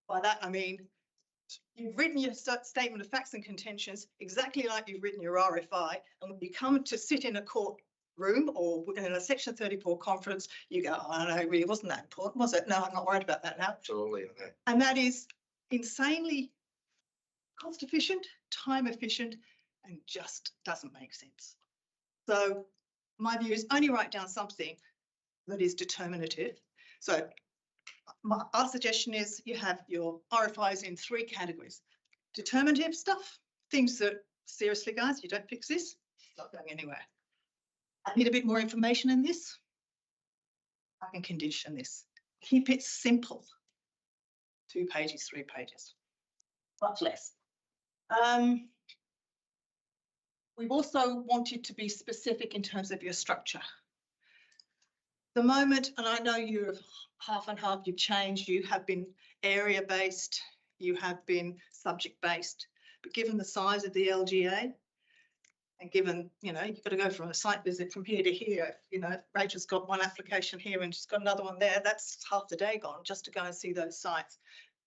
By that, I mean, you've written your statement of facts and contentions exactly like you've written your RFI, and when you come to sit in a court room or in a Section 34 conference, you go, oh, no, it really wasn't that important, was it? No, I'm not worried about that now. Absolutely. Okay. And that is insanely cost efficient, time efficient, and just doesn't make sense. So my view is only write down something that is determinative. So our suggestion is you have your RFIs in 3 categories. Determinative stuff, things that, seriously guys, you don't fix this, it's not going anywhere. I need a bit more information in this. I can condition this. Keep it simple. 2 pages, 3 pages, much less. We've also wanted to be specific in terms of your structure. The moment, and I know you're half and half, you've changed, you have been area-based, you have been subject-based, but given the size of the LGA, and given, you know, you've got to go from a site visit from here to here, you know, Rachel's got one application here and she's got another one there, that's half the day gone just to go and see those sites.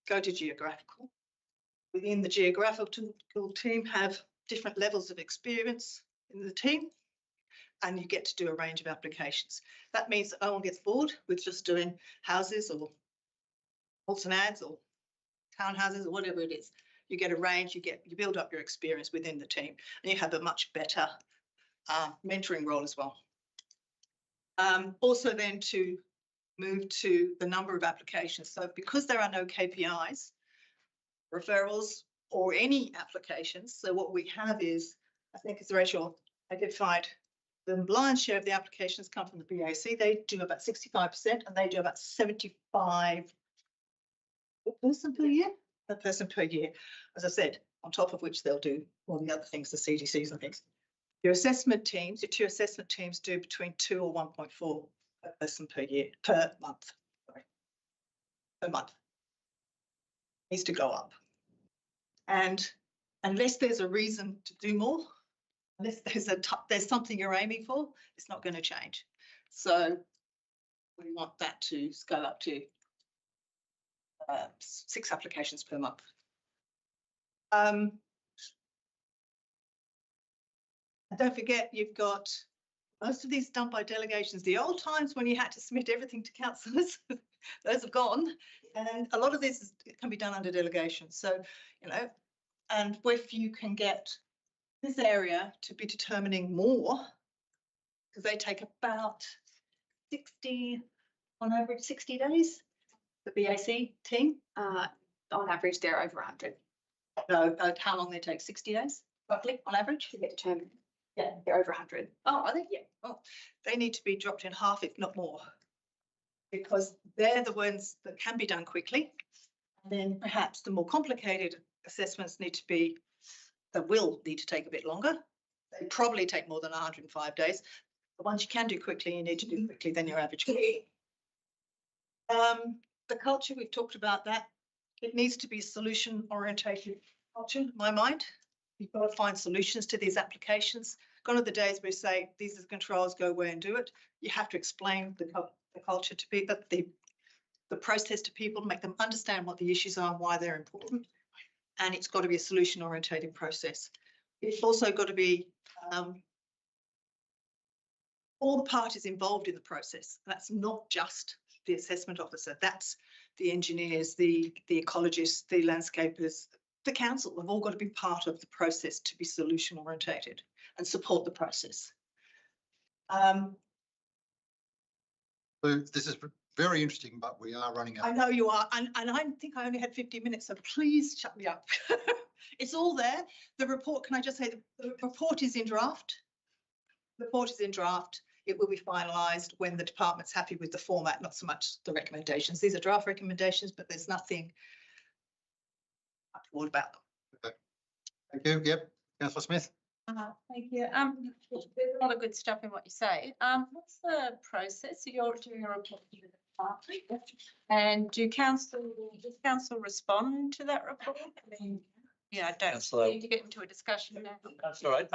Go to geographical. Within the geographical team have different levels of experience in the team, and you get to do a range of applications. That means that no one gets bored with just doing houses or Wilson ads or townhouses or whatever it is. You get a range, you build up your experience within the team, and you have a much better mentoring role as well. Also then to move to the number of applications. So because there are no KPIs, referrals or any applications, so what we have is, I think as Rachel identified, the lion's share of the applications come from the BAC. They do about 65% and they do about 75 per person per year, as I said, on top of which they'll do all the other things, the CDCs and things. Your assessment teams, your 2 assessment teams do between 2 or 1.4 per person per month. Needs to go up. And unless there's a reason to do more, unless there's something you're aiming for, it's not going to change. So we want that to scale up to 6 applications per month. And don't forget, you've got most of these done by delegations. The old times when you had to submit everything to councillors, those have gone. And a lot of this can be done under delegation. So, you know, and if you can get this area to be determining more, because they take about 60, on average, 60 days, the BAC team. On average, they're over 100 No, how long they take? 60 days, roughly, on average? to get determined. Yeah, They're over 100. Oh, are they? Yeah. Oh, they need to be dropped in half, if not more, because they're the ones that can be done quickly. And then perhaps the more complicated assessments will need to take a bit longer. They probably take more than 105 days. The ones you can do quickly, you need to do quickly, then your average. The culture, we've talked about that. It needs to be solution orientated culture, in my mind. You've got to find solutions to these applications. Gone are the days where we say, these are the controls, go away and do it. You have to explain the culture to people, the process to people, to make them understand what the issues are and why they're important. And it's got to be a solution orientated process. It's also got to be all the parties involved in the process. That's not just the assessment officer, that's the engineers, the ecologists, the landscapers, the council have all got to be part of the process to be solution orientated and support the process. So this is very interesting, but we are running out. I know you are, and I think I only had 50 minutes, so please shut me up. It's all there. The report, can I just say, the report is in draft. The report is in draft. It will be finalised when the department's happy with the format, not so much the recommendations. These are draft recommendations, but there's nothing untoward about them. Okay. Thank you. Yep. Councillor Smith. Thank you. There's a lot of good stuff in what you say. What's the process? So you're doing a report to the department, and does council respond to that report? I mean, yeah, I don't Councillor, need to get into a discussion now. that's all right.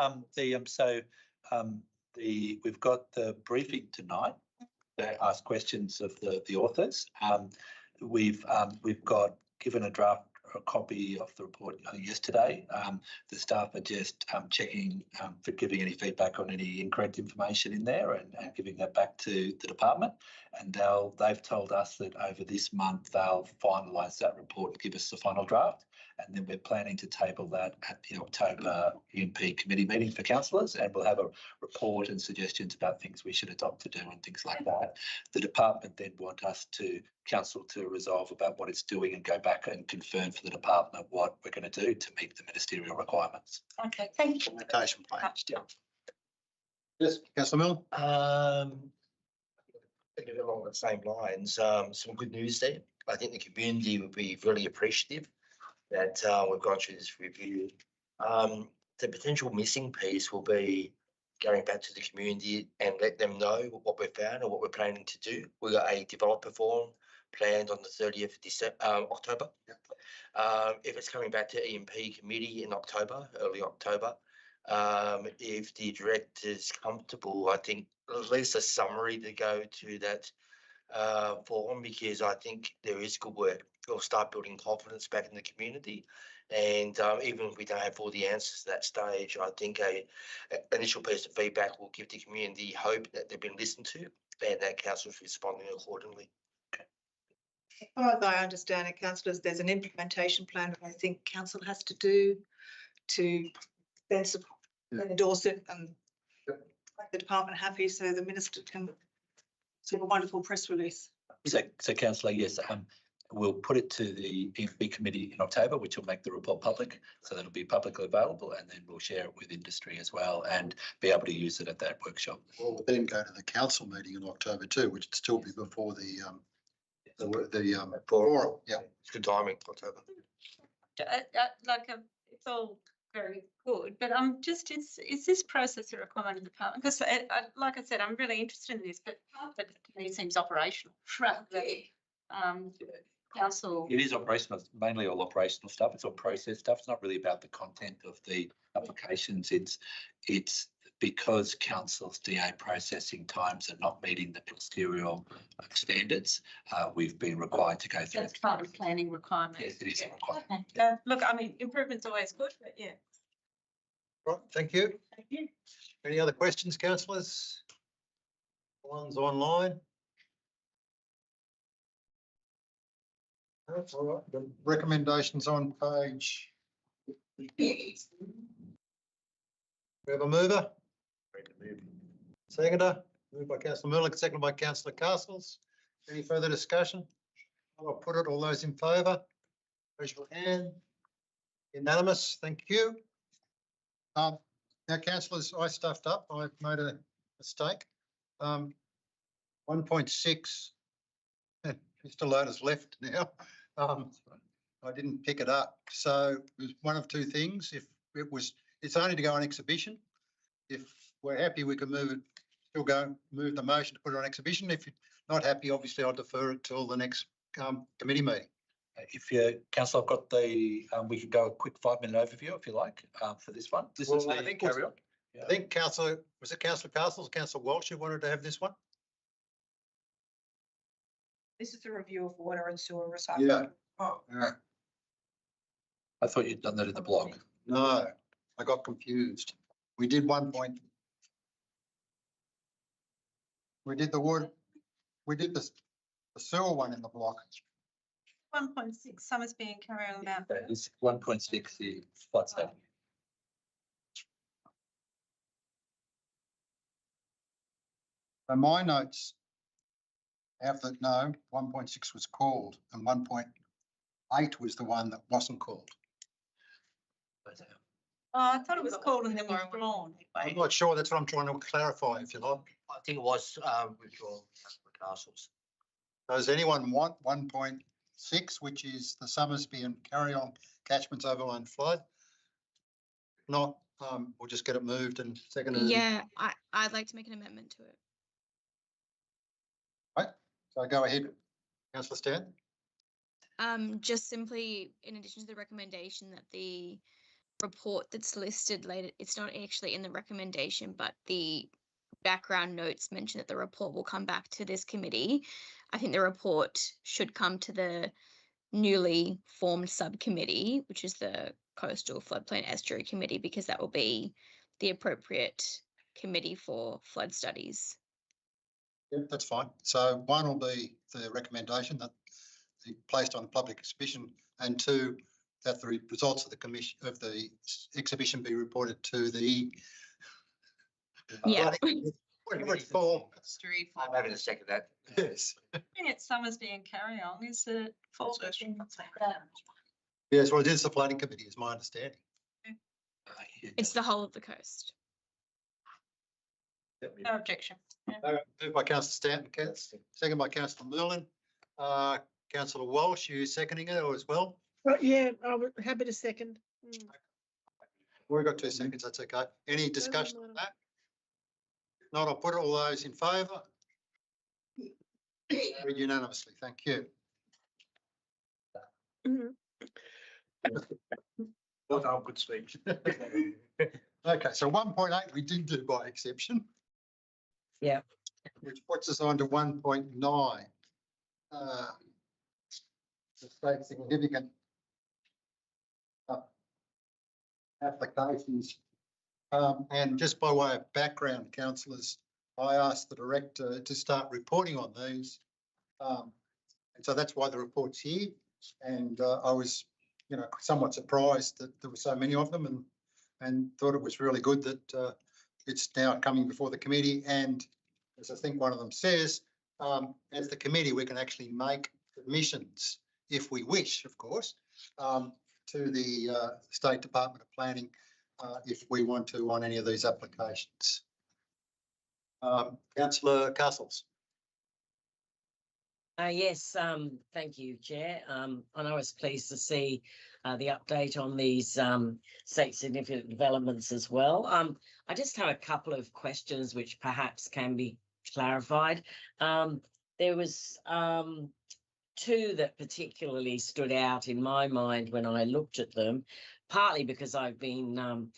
We've got the briefing tonight to ask questions of the authors. We've got given a copy of the report yesterday. The staff are just checking for giving any feedback on any incorrect information in there and giving that back to the department. And they've told us that over this month they'll finalise that report and give us the final draft. And then we're planning to table that at the October UMP committee meeting for councillors, and we'll have a report and suggestions about things we should adopt to do and things like that. The department then want us council to resolve about what it's doing and go back and confirm for the department what we're going to do to meet the ministerial requirements. Okay, thank you. Communication plan. Yes, Councillor Milne. Thinking along the same lines, some good news there. I think the community would be really appreciative that we've gone through this review. The potential missing piece will be going back to the community and let them know what we've found and what we're planning to do. We got a developer forum planned on the 30th of October. If it's coming back to E&P committee in October, early October, if the director's comfortable, I think at least a summary to go to that forum, because I think there is good work. It'll start building confidence back in the community. And even if we don't have all the answers at that stage, I think a initial piece of feedback will give the community hope that they've been listened to and that council's responding accordingly. As far as I understand it, councillors, there's an implementation plan that I think council has to do to then endorse it and make the department happy so the minister can sort of a wonderful press release. So councillor, yes, we'll put it to the E&P committee in October, which will make the report public, so that'll be publicly available, and then we'll share it with industry as well and be able to use it at that workshop. Well, we'll then go to the council meeting in October too, which would still be before the forum. Yeah, It's good timing, October. It's all very good, but is this process a requirement of the department? Because like I said, I'm really interested in this, but part of it to me seems operational rather than council. It is operational, it's mainly all operational stuff. It's all process stuff. It's not really about the content of the applications. It's because council's DA processing times are not meeting the ministerial standards. We've been required to go through. That's part of planning requirements. Yes, it is a requirement. Okay. Look, I mean, improvement's always good, but yeah. right, thank you. Thank you. Any other questions, councillors? Ones online? That's all right. The recommendations on page. We have a mover? Seconder, moved by councillor Merlick, seconded by councillor Castles. Any further discussion? I'll put it, all those in favour, raise your hand. Unanimous, thank you. Now, councillors, I stuffed up, I've made a mistake. 1.6, Mr. Loder's left now. I didn't pick it up. So there's one of two things. If it's only to go on exhibition. If we're happy, we can move it, move the motion to put it on exhibition. If you're not happy, obviously I'll defer it till the next committee meeting. If you, councillor, I've got the, we could go a quick 5-minute overview if you like for this one. This is I think carry on. I think councillor Castles, councillor Walsh, you wanted to have this one? This is the review of water and sewer recycling. Yeah. Oh, yeah. I thought you'd done that in the blog. No, I got confused. We did 1 point. We did the wood. We did the sewer one in the block. 1.6, Summer's being carried on about. It's 1.6, the flood study. So my notes have that no, 1.6 was called and 1.8 was the one that wasn't called. Oh, I thought it was called and then withdrawn. I'm not sure. That's what I'm trying to clarify, if you like. I think it was withdrawn, councillor Castles. Does anyone want 1.6, which is the Summersby and Carry On catchments overline flood? Not, we'll just get it moved and seconded. Yeah, I'd like to make an amendment to it. Right, so go ahead, councillor Stan. Just simply in addition to the recommendation that the report that's listed later, it's not actually in the recommendation, but the background notes mention that the report will come back to this committee. I think the report should come to the newly formed subcommittee, which is the Coastal Floodplain Estuary Committee, because that will be the appropriate committee for flood studies. Yep, that's fine. So one will be the recommendation that placed on public exhibition, and two, that the results of the commission of the exhibition be reported to the Yeah. Street. I'm having to second that. Yes. It's Summersby and Carry On, is it? Yes, well, it is the planning committee, is my understanding. It's the whole of the coast. No objection. Moved by councillor Stanton, second by councillor Merlin. Councillor Walsh, you seconding it as well? Yeah, I'm happy to second. We've got 2 seconds, that's okay. Any discussion on that? If not, I'll put all those in favour. Carried unanimously, thank you. Well done, good speech. Okay, so 1.8 we did do by exception. Yeah. Which puts us on to 1.9. The state significant applications. And just by way of background, councillors, I asked the director to start reporting on these. And so that's why the report's here. And I was, somewhat surprised that there were so many of them and thought it was really good that it's now coming before the committee. And as I think one of them says, as the committee, we can actually make submissions, if we wish, of course, to the State Department of Planning if we want to on any of these applications. Councillor Castles. Yes, thank you, Chair. And I was pleased to see the update on these state significant developments as well. I just have a couple of questions which perhaps can be clarified. There was 2 that particularly stood out in my mind when I looked at them, partly because I've been,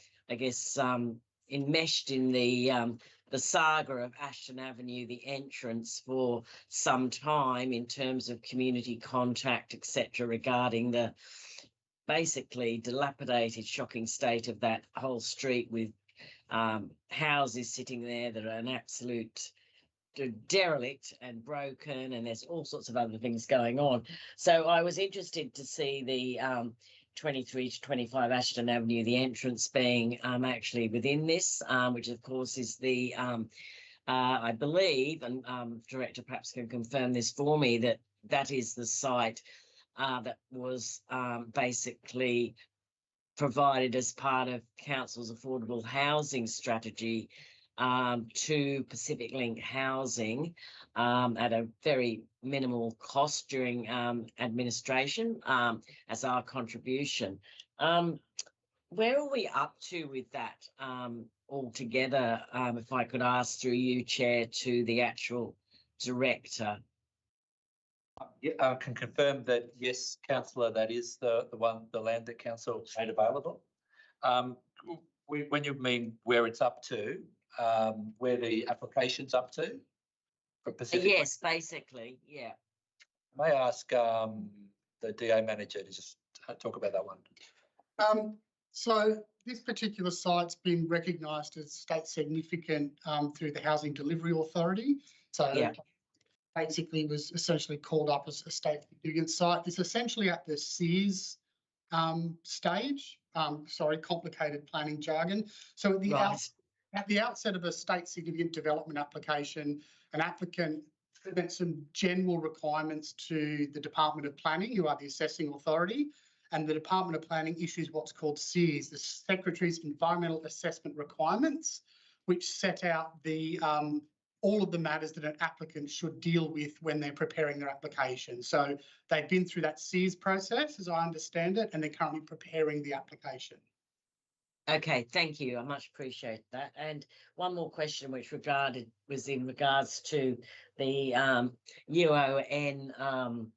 enmeshed in the saga of Ashton Avenue, the entrance, for some time in terms of community contact, etc., regarding the basically dilapidated, shocking state of that whole street with houses sitting there that are an absolute derelict and broken, and there's all sorts of other things going on. So I was interested to see the 23 to 25 Ashton Avenue, the entrance being actually within this, which of course is the, I believe, and Director perhaps can confirm this for me, that is the site that was basically provided as part of Council's affordable housing strategy to Pacific Link Housing at a very minimal cost during administration as our contribution. Where are we up to with that altogether? If I could ask through you, Chair, to the actual director. Yeah, I can confirm that, yes, councillor, that is the land that council made available. When you mean where it's up to, where the application's up to for Pacific? Yes, basically, yeah. May I ask the DA manager to just talk about that one? So this particular site's been recognised as state significant through the Housing Delivery Authority. So basically was essentially called up as a state significant site. It's essentially at the Sears stage. Sorry, complicated planning jargon. So at the outset of a state significant development application, an applicant presents some general requirements to the Department of Planning, who are the assessing authority, and the Department of Planning issues what's called SEARS, the Secretary's Environmental Assessment Requirements, which set out the all of the matters that an applicant should deal with when they're preparing their application. So they've been through that SEARS process, as I understand it, and they're currently preparing the application. Okay, thank you. I much appreciate that. And one more question, which was in regards to the UON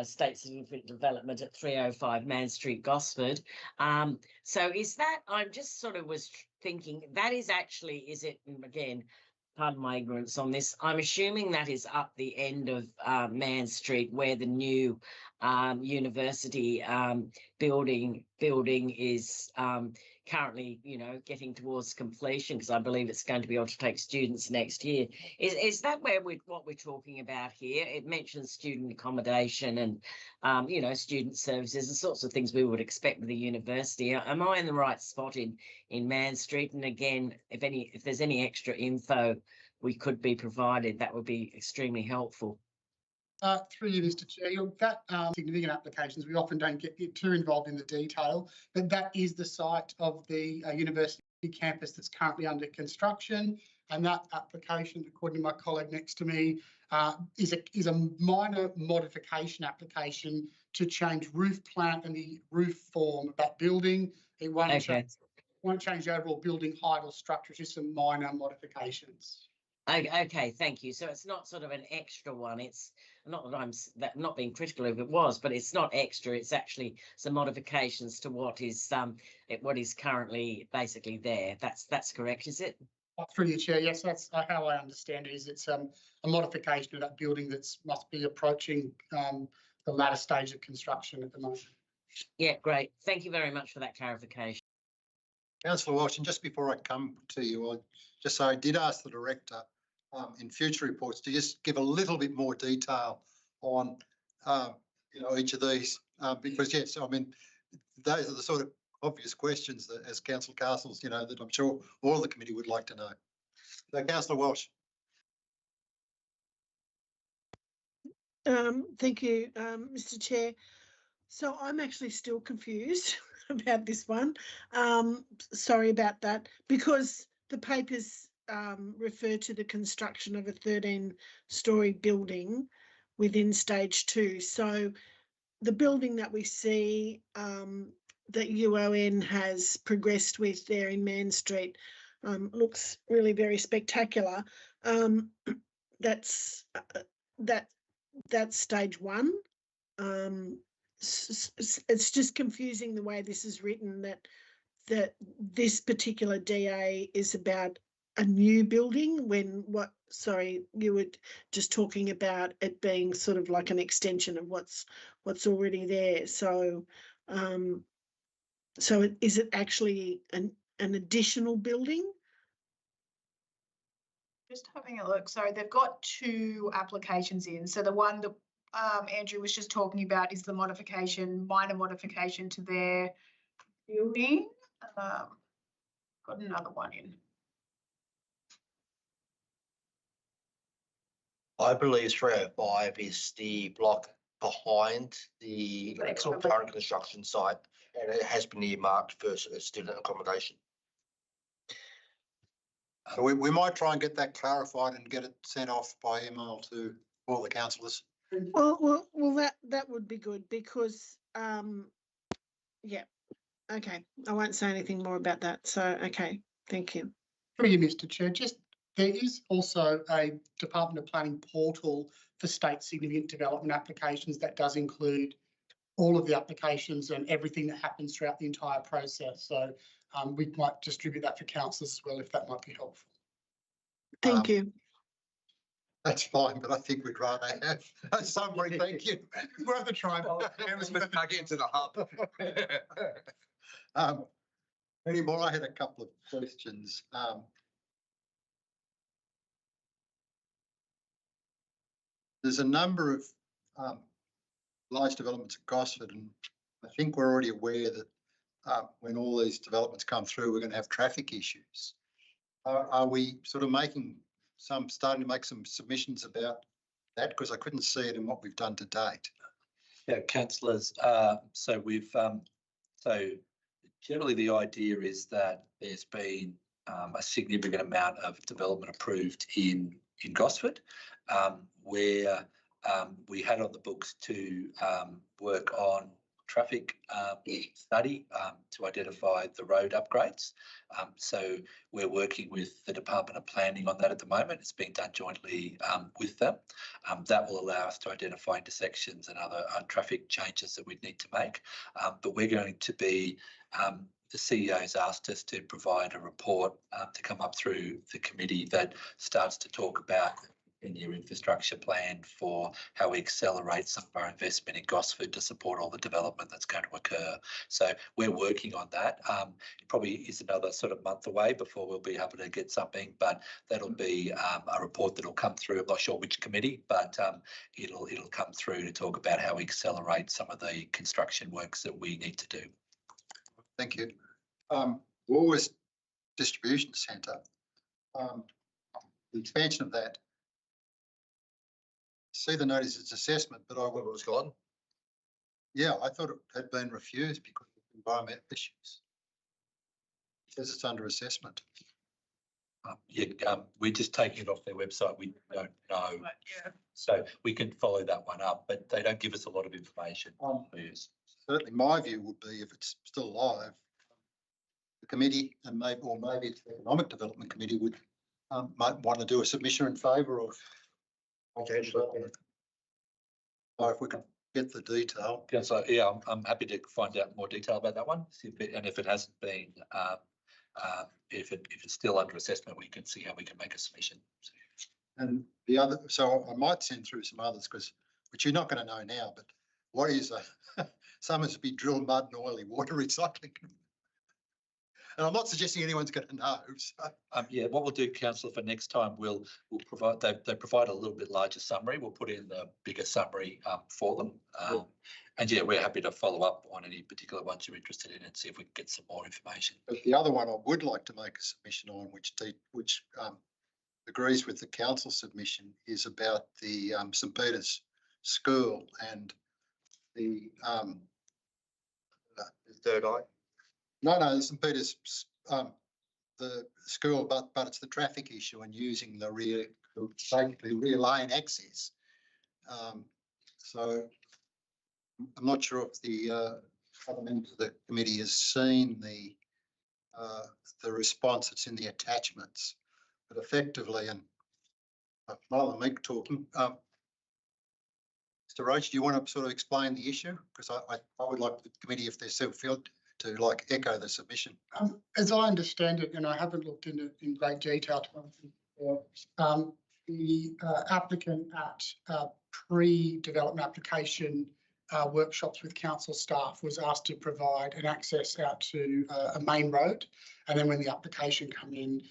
state significant development at 305 Man Street, Gosford. So is that, I'm just sort of was thinking, that is actually, is it, again, pardon my ignorance on this, I'm assuming that is up the end of Man Street where the new university building is currently, getting towards completion, because I believe it's going to be able to take students next year. Is that what we're talking about here? It mentions student accommodation and, student services, the sorts of things we would expect with the university. Am I in the right spot in Man Street? And again, if there's any extra info we could be provided, that would be extremely helpful. Through you, Mr. Chair, that significant applications, we often don't get too involved in the detail, but that is the site of the university campus that's currently under construction. And that application, according to my colleague next to me, is a minor modification application to change roof plant and the roof form of that building. It won't, Okay. won't change the overall building height or structure, just some minor modifications. Okay, thank you. So it's not sort of an extra one. It's not that not being critical if it was, but it's not extra. It's actually some modifications to what is currently basically there. That's correct, is it? Through your chair, yes, that's how I understand it. Is it's a modification of that building that's must be approaching the latter stage of construction at the moment. Yeah, great. Thank you very much for that clarification. Councillor Walsh, and just before I come to you, I did ask the director in future reports to just give a little bit more detail on each of these because yes, I mean those are the sort of obvious questions that as Councillor Castles, that I'm sure all the committee would like to know. So, Councillor Walsh. Thank you, Mr. Chair. So I'm actually still confused about this one. Sorry about that, because the papers refer to the construction of a 13-storey building within stage 2. So the building that we see that UON has progressed with there in Man Street looks really very spectacular. That's stage 1. It's just confusing the way this is written, that this particular DA is about a new building when you were just talking about it being sort of like an extension of what's already there. So is it actually an additional building? Just having a look. So they've got 2 applications in. So the one that Andrew was just talking about is the minor modification to their building. Got another one in. I believe 305 is the block behind the current construction site, and it has been earmarked for student accommodation. So we might try and get that clarified and get it sent off by email to all the councillors. Well, that would be good because, yeah, okay. I won't say anything more about that. So, okay, thank you. Through you, Mr. Chair, there is also a Department of Planning portal for state significant development applications that does include all of the applications and everything that happens throughout the entire process. So we might distribute that for councillors as well if that might be helpful. Thank you. That's fine, but I think we'd rather have a summary. Thank you. Worth a try. Let's plug into the hub. Anymore, I had a couple of questions. There's a number of large developments at Gosford, and I think we're already aware that when all these developments come through, we're going to have traffic issues. Are we sort of starting to make some submissions about that? Because I couldn't see it in what we've done to date. Yeah, councillors. So we've so generally the idea is that there's been a significant amount of development approved in Gosford, where we had on the books to work on traffic study to identify the road upgrades. So we're working with the Department of Planning on that at the moment. It's being done jointly with them. That will allow us to identify intersections and other traffic changes that we need to make. But we're going to be, the CEO's asked us to provide a report to come up through the committee that starts to talk about in your infrastructure plan for how we accelerate some of our investment in Gosford to support all the development that's going to occur. So we're working on that. It probably is another sort of month away before we'll be able to get something, but that'll be a report that'll come through. I'm not sure which committee, but it'll come through to talk about how we accelerate some of the construction works that we need to do. Thank you. Woolworths Distribution Centre, the expansion of that. See the notice its assessment, but I thought it was gone. Yeah, I thought it had been refused because of environmental issues. It says it's under assessment. We're just taking it off their website. We don't know. But, yeah. So we can follow that one up, but they don't give us a lot of information. Certainly my view would be if it's still live, the committee and maybe it's the Economic Development Committee would might want to do a submission in favour of. Potentially. Or if we can get the detail. Councillor, I'm happy to find out more detail about that one. And if it hasn't been, if it's still under assessment, we can see how we can make a submission. And the other, so I might send through some others which you're not going to know now, but what is some is to be drilled mud and oily water recycling. And I'm not suggesting anyone's going to know. So. What we'll do, councillor, for next time, we'll provide, they provide a little bit larger summary. We'll put in the bigger summary for them. And we're happy to follow up on any particular ones you're interested in and see if we can get some more information. But the other one I would like to make a submission on, which agrees with the council submission, is about the St Peter's School and the Third eye. No, the St Peter's the school, but it's the traffic issue and using the rear lane access. So I'm not sure if the other members of the committee has seen the response that's in the attachments, but effectively, and while I'm talking, Mr. Roach, do you want to sort of explain the issue? Because I would like the committee, if they're still filled, to like echo the submission. As I understand it, and I haven't looked into it in great detail, the applicant at pre-development application workshops with council staff was asked to provide an access out to a main road, and then when the application came in,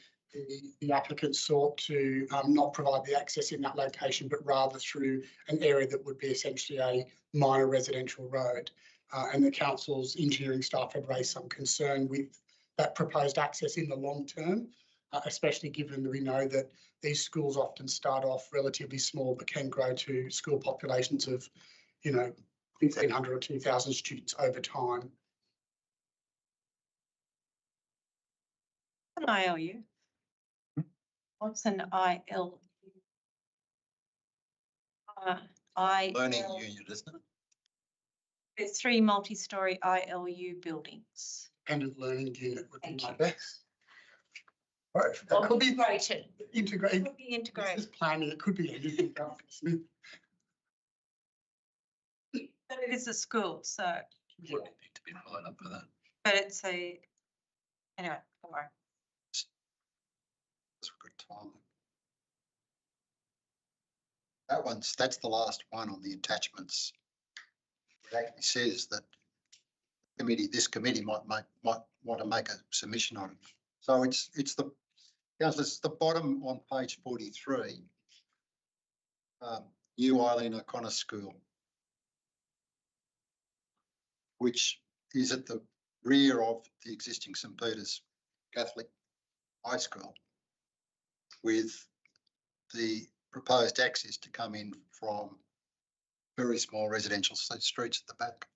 the applicant sought to not provide the access in that location, but rather through an area that would be essentially a minor residential road. And the council's engineering staff had raised some concern with that proposed access in the long term, especially given that we know that these schools often start off relatively small but can grow to school populations of, 1,500 or 2,000 students over time. An ILU. What's an ILU? Learning union, isn't it? There's 3 multi-storey ILU buildings. Independent learning unit would be Thank my you. best. Right, that could be Integrated. integrated. Could be integrated. This is planning, it could be anything. But it is a school, so, Yeah, need to be followed up for that. but it's anyway, don't worry. That's a good time. That's the last one on the attachments. It actually says that this committee might want to make a submission on it. So it's the councillor, it's the bottom on page 43. New Eileen O'Connor School, which is at the rear of the existing St Peter's Catholic High School, with the proposed access to come in from very small residential streets at the back.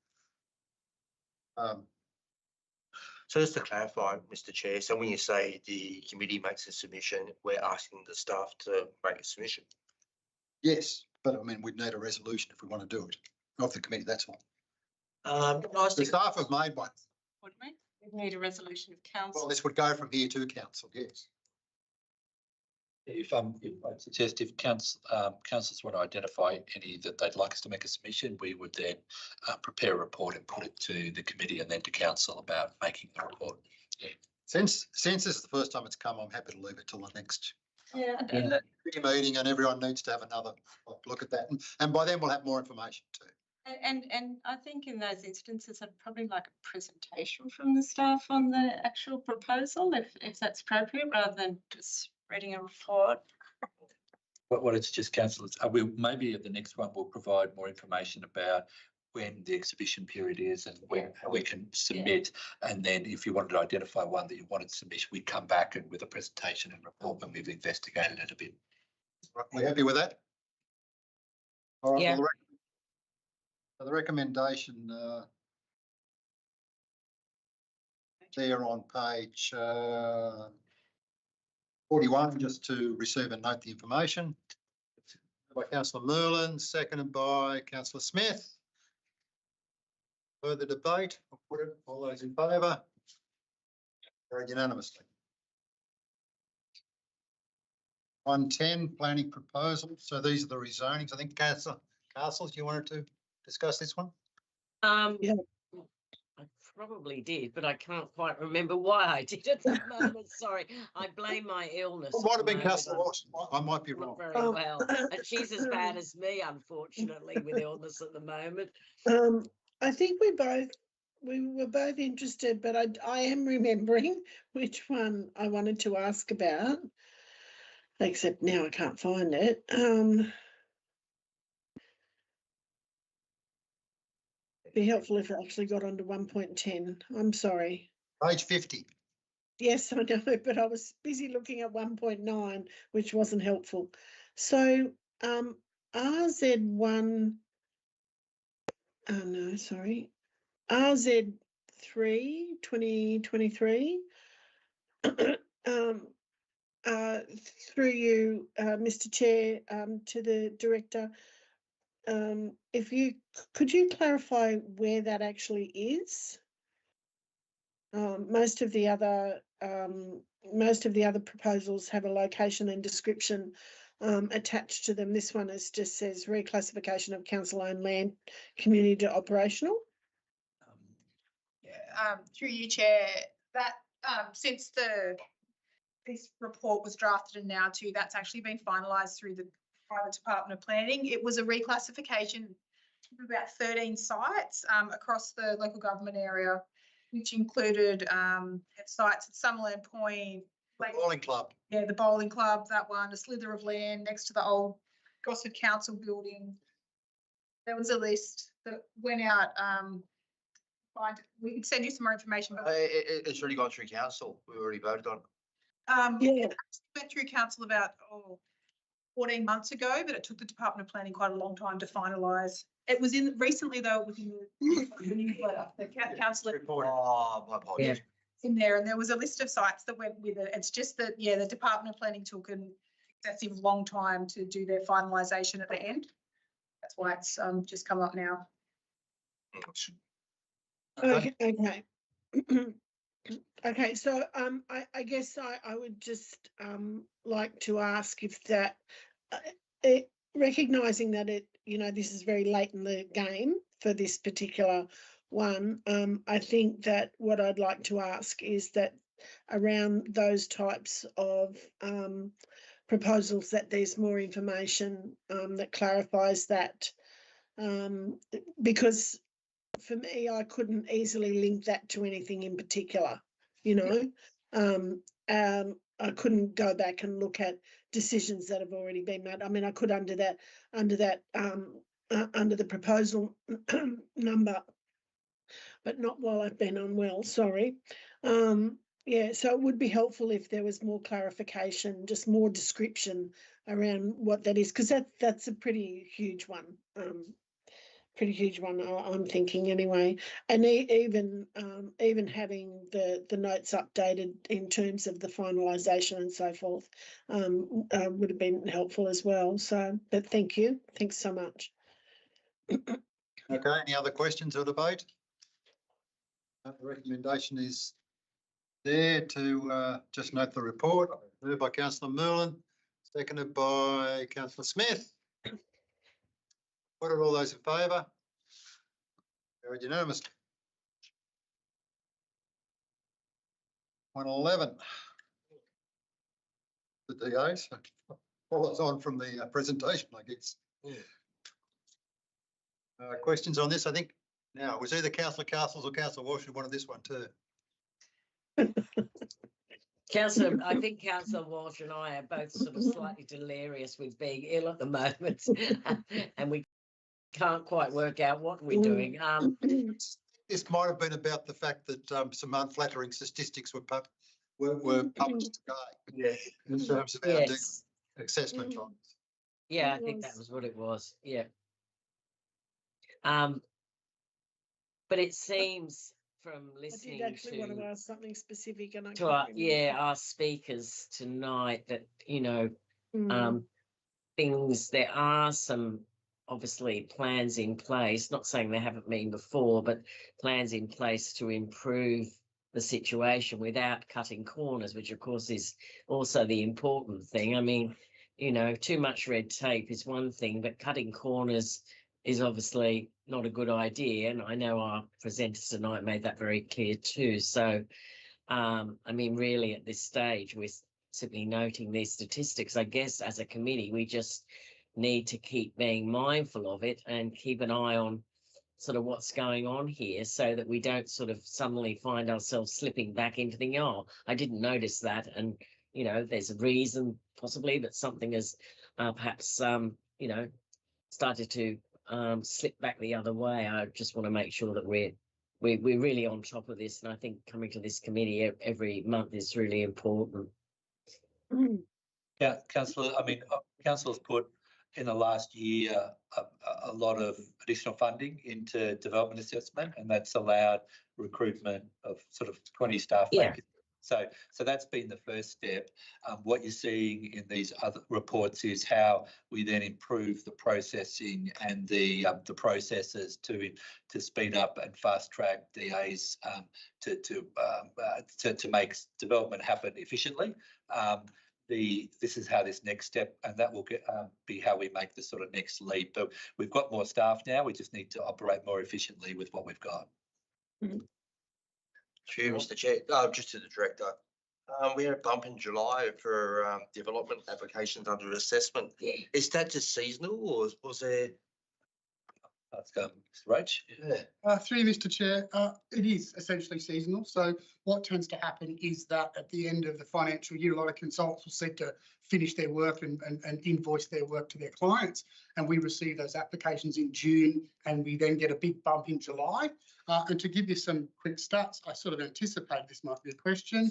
So just to clarify, Mr. Chair, so when you say the committee makes a submission, we're asking the staff to make a submission? Yes, but I mean, we'd need a resolution if we want to do it, of the committee, that's all. Nice The staff have made one. Would we? We'd need a resolution of council. Well, this would go from here to council, yes. If I suggest if councillors want to identify any that they'd like us to make a submission, we would then prepare a report and put it to the committee and then to council about making the report. Yeah. Since this is the first time it's come, I'm happy to leave it till the next Yeah. meeting, and everyone needs to have another look at that. And by then we'll have more information too. And I think in those instances, I'd probably like a presentation from the staff on the actual proposal, if that's appropriate, rather than just reading a report. What it's just, councillors, we maybe at the next one we'll provide more information about when the exhibition period is and when we can submit. And then if you wanted to identify one that you wanted to submit, we come back and with a presentation and report when we've investigated it a bit. Right, we happy with that? All right, Yeah. well, the recommendation there on page 41, just to receive and note the information. By councillor Merlin, seconded by councillor Smith. Further debate? I'll put it. All those in favour? Carried unanimously. 110, planning proposal. So these are the rezonings. I think councillor Castles, you wanted to discuss this one? Yeah. I probably did, but I can't quite remember why I did at the moment. Sorry, I blame my illness. It might have at the been moment. councillor Walsh. I might be I'm wrong. not very well, and she's as bad as me, unfortunately, with illness at the moment. I think we were both interested, but I am remembering which one I wanted to ask about, except now I can't find it. It'd be helpful if it actually got onto 1.10. I'm sorry. Page 50. Yes, I know, but I was busy looking at 1.9, which wasn't helpful. So RZ1, oh no, sorry, RZ3 2023, through you, Mr. Chair, to the director, could you clarify where that actually is? Most of the other proposals have a location and description attached to them. This one just says reclassification of council-owned land community to operational. Through you, Chair, that since this report was drafted and now too, that's actually been finalised through the private Department of Planning. It was a reclassification of about 13 sites across the local government area, which included sites at Summerland Point. The bowling club. Yeah, the bowling club, that one, a slither of land next to the old Gosford Council building. There was a list that went out. We could send you some more information. But It's already gone through council. We already voted on it. Yeah. It went through council about 14 months ago, but it took the Department of Planning quite a long time to finalise. It was recently though, it was in the newsletter, the council report. Oh, my apologies. In there, and there was a list of sites that went with it. It's just that, yeah, the Department of Planning took an excessive long time to do their finalisation at the end. That's why it's just come up now. Okay. Okay, so I guess I would just like to ask if that, recognising that this is very late in the game for this particular one, I think that what I'd like to ask is that around those types of proposals that there's more information that clarifies that, because for me, I couldn't easily link that to anything in particular, I couldn't go back and look at decisions that have already been made. I mean, I could under the proposal number, but not while I've been unwell, sorry. Yeah, so it would be helpful if there was more clarification, just more description around what that is, because that's a pretty huge one. I'm thinking anyway, and even having the notes updated in terms of the finalisation and so forth would have been helpful as well. So, but thank you, thanks so much. Okay, any other questions or debate? The recommendation is there to just note the report. Moved by councillor Merlin, seconded by councillor Smith. What are all those in favour? Carried unanimously. 111. The DAs. Follows on from the presentation, I guess. Questions on this? I think now it was either councillor Castles or councillor Walsh who wanted this one too. I think Councillor Walsh and I are both sort of slightly delirious with being ill at the moment, and we can't quite work out what we're doing. This might have been about the fact that some unflattering statistics were published today. Yeah. In terms of our assessment times. Yeah, I think that was what it was. Yeah. But it seems from I listening did actually want to to ask something specific and I to can't our, remember. our speakers tonight that, Mm. things, there are some obviously plans in place, not saying there haven't been before, but plans in place to improve the situation without cutting corners, which of course is also the important thing. I mean, too much red tape is one thing, but cutting corners is obviously not a good idea. And I know our presenters tonight made that very clear too. So, I mean, really at this stage, we're simply noting these statistics. I guess as a committee, we just need to keep being mindful of it and keep an eye on sort of what's going on here so that we don't sort of suddenly find ourselves slipping back into the, oh, I didn't notice that. And, there's a reason possibly that something has perhaps, started to slip back the other way. I just want to make sure that we're really on top of this. And I think coming to this committee every month is really important. Yeah, Councillor, Council's put in the last year a lot of additional funding into development assessment, and that's allowed recruitment of sort of 20 staff vacancies. So that's been the first step. What you're seeing in these other reports is how we then improve the processing and the processes to speed up and fast track DAs to make development happen efficiently. This is how this next step, and that will be how we make the sort of next leap. But we've got more staff now. We just need to operate more efficiently with what we've got. Through Mr. Chair, just to the director. We had a bump in July for development applications under assessment. Is that just seasonal, or was there? Let's go, Mr. Roach. Yeah. Through you, Mr. Chair, it is essentially seasonal. So what tends to happen is that at the end of the financial year, a lot of consultants will seek to finish their work and invoice their work to their clients. And we receive those applications in June, and we then get a big bump in July. And to give you some quick stats, I sort of anticipated this might be a question.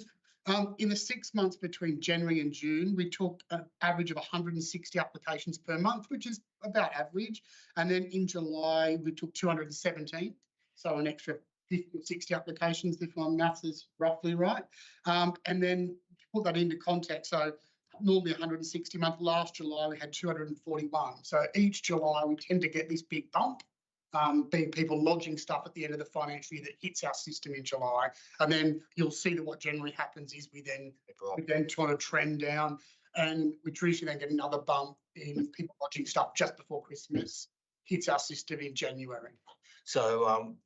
In the 6 months between January and June, we took an average of 160 applications per month, which is about average. And then in July, we took 217, so an extra 50 or 60 applications, if my maths is roughly right. And then to put that into context, so normally 160 month, last July we had 241. So each July we tend to get this big bump. Being people lodging stuff at the end of the financial year that hits our system in July. And then you'll see that what generally happens is we then try to trend down, and we traditionally then get another bump in people lodging stuff just before Christmas, hits our system in January. So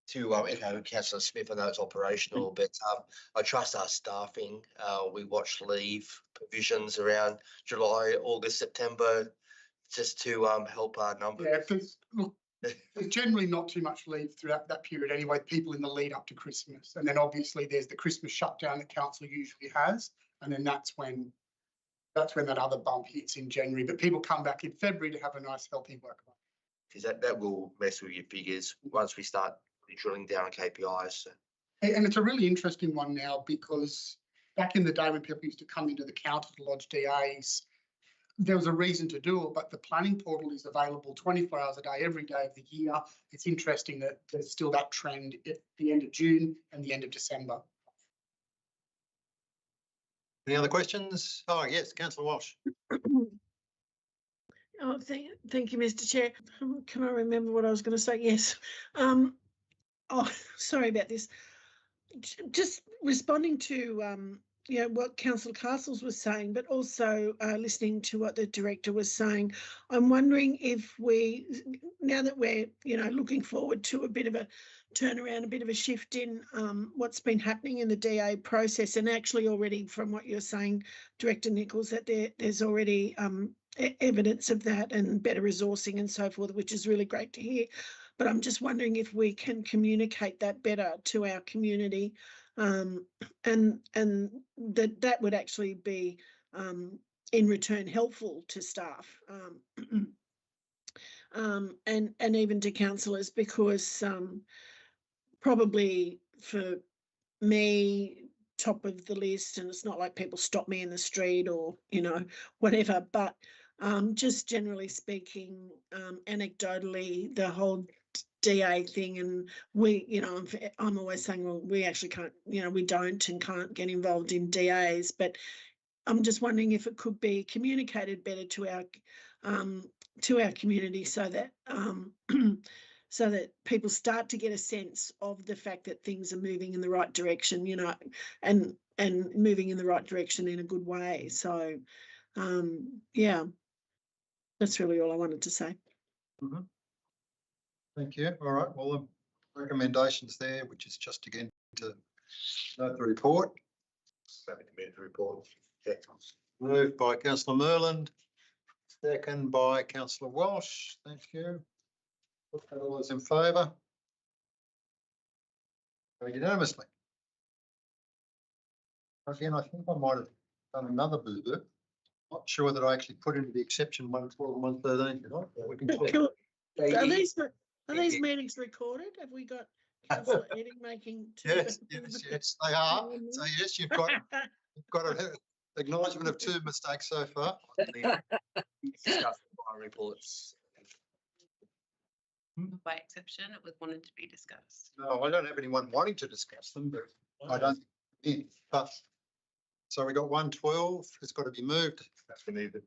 to echo Councillor Smith, I know it's operational, but I trust our staffing. We watch leave provisions around July, August, September, just to help our numbers. Yeah, there's generally not too much leave throughout that period anyway, people in the lead up to Christmas. And then obviously there's the Christmas shutdown that council usually has. And then that's when that other bump hits in January. But people come back in February to have a nice healthy work month. Because that will mess with your figures once we start drilling down on KPIs. And it's a really interesting one now, because back in the day when people used to come into the counter to lodge DAs, there was a reason to do it, but the planning portal is available 24 hours a day, every day of the year. It's interesting that there's still that trend at the end of June and the end of December. Any other questions? Oh, yes, Councillor Walsh. Oh, thank you, Mr. Chair. Can I remember what I was going to say? Yes. Oh, sorry about this. Just responding to what Councillor Castles was saying, but also listening to what the director was saying. I'm wondering if we, now that we're looking forward to a bit of a turnaround, a bit of a shift in what's been happening in the DA process, and actually already from what you're saying, Director Nichols, that there's already evidence of that and better resourcing and so forth, which is really great to hear. But I'm just wondering if we can communicate that better to our community, and that would actually be in return helpful to staff, and even to councillors, because probably for me, top of the list, and it's not like people stop me in the street or whatever, but just generally speaking, anecdotally, the whole DA thing, and we, I'm always saying, well, we actually can't, we don't and can't get involved in DAs, but I'm just wondering if it could be communicated better to our community, so that so that people start to get a sense of the fact that things are moving in the right direction, and moving in the right direction in a good way. So, yeah, that's really all I wanted to say. Thank you. All right. Well, the recommendations there, which is just again to note the report. Happy to move the report. Yeah. Moved by councillor Merland, second by councillor Walsh. Thank you. All those in favour? Unanimously. Again, I think I might have done another boo-boo. Not sure that I actually put into the exception 112 and 113. Did I? We can check. Are these meetings recorded? Have we got councillor Edding making two? Yes, they are. So yes, you've got an acknowledgement of 2 mistakes so far. Discuss my reports. By exception, it was wanted to be discussed. No, I don't have anyone wanting to discuss them, but I don't. But so we got 112. It's got to be moved. That's been needed.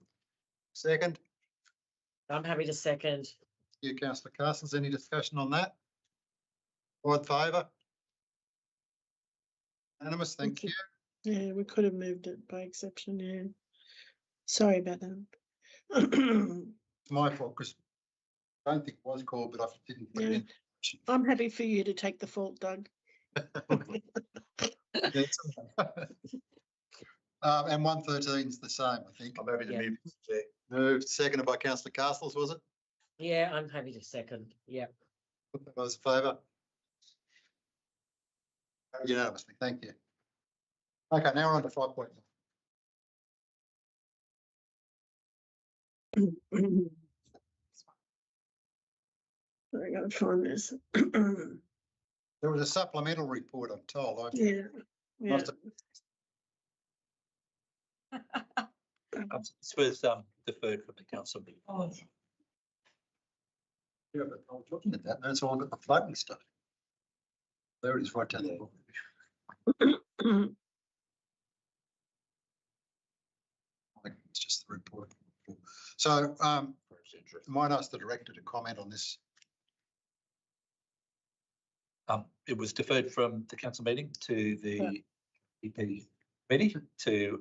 Second, I'm happy to second. you, councillor Carstens. Any discussion on that? All in favour? Unanimous. Thank you. Yeah, we could have moved it by exception. Yeah, sorry about that. My fault, because I don't think it was called, but I didn't put it in. I'm happy for you to take the fault, Doug. And 113 is the same, I think. I'm happy to Yeah. move it, Chair. Moved, seconded by councillor Castles, was it? Yeah, I'm happy to second. Yeah. Those in favour? Unanimously, thank you. Okay, now we're on to 5.1. I gotta find this. There was a supplemental report, I'm told. Yeah. Must have- This was deferred from the council. Yeah, but I was looking at that, and it's all got the floating stuff. There it is, right down there. I think it's just the report. So, might ask the director to comment on this. It was deferred from the council meeting to the EP committee to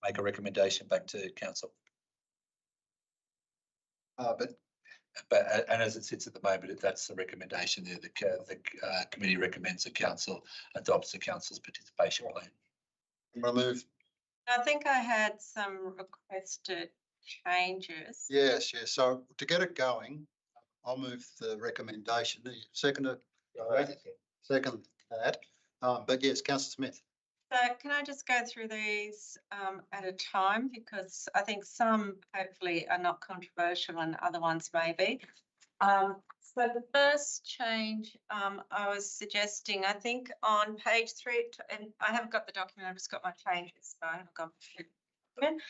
make a recommendation back to council. And as it sits at the moment, that's the recommendation there. The committee recommends that council adopts the council's participation plan. I move. I think I had some requested changes. Yes. So to get it going, I'll move the recommendation. Second that. But yes, councillor Smith. So can I just go through these at a time, because I think some hopefully are not controversial and other ones may be. So the first change I was suggesting, I think on page 3, and I haven't got the document, I've just got my changes, so I haven't gone through the document.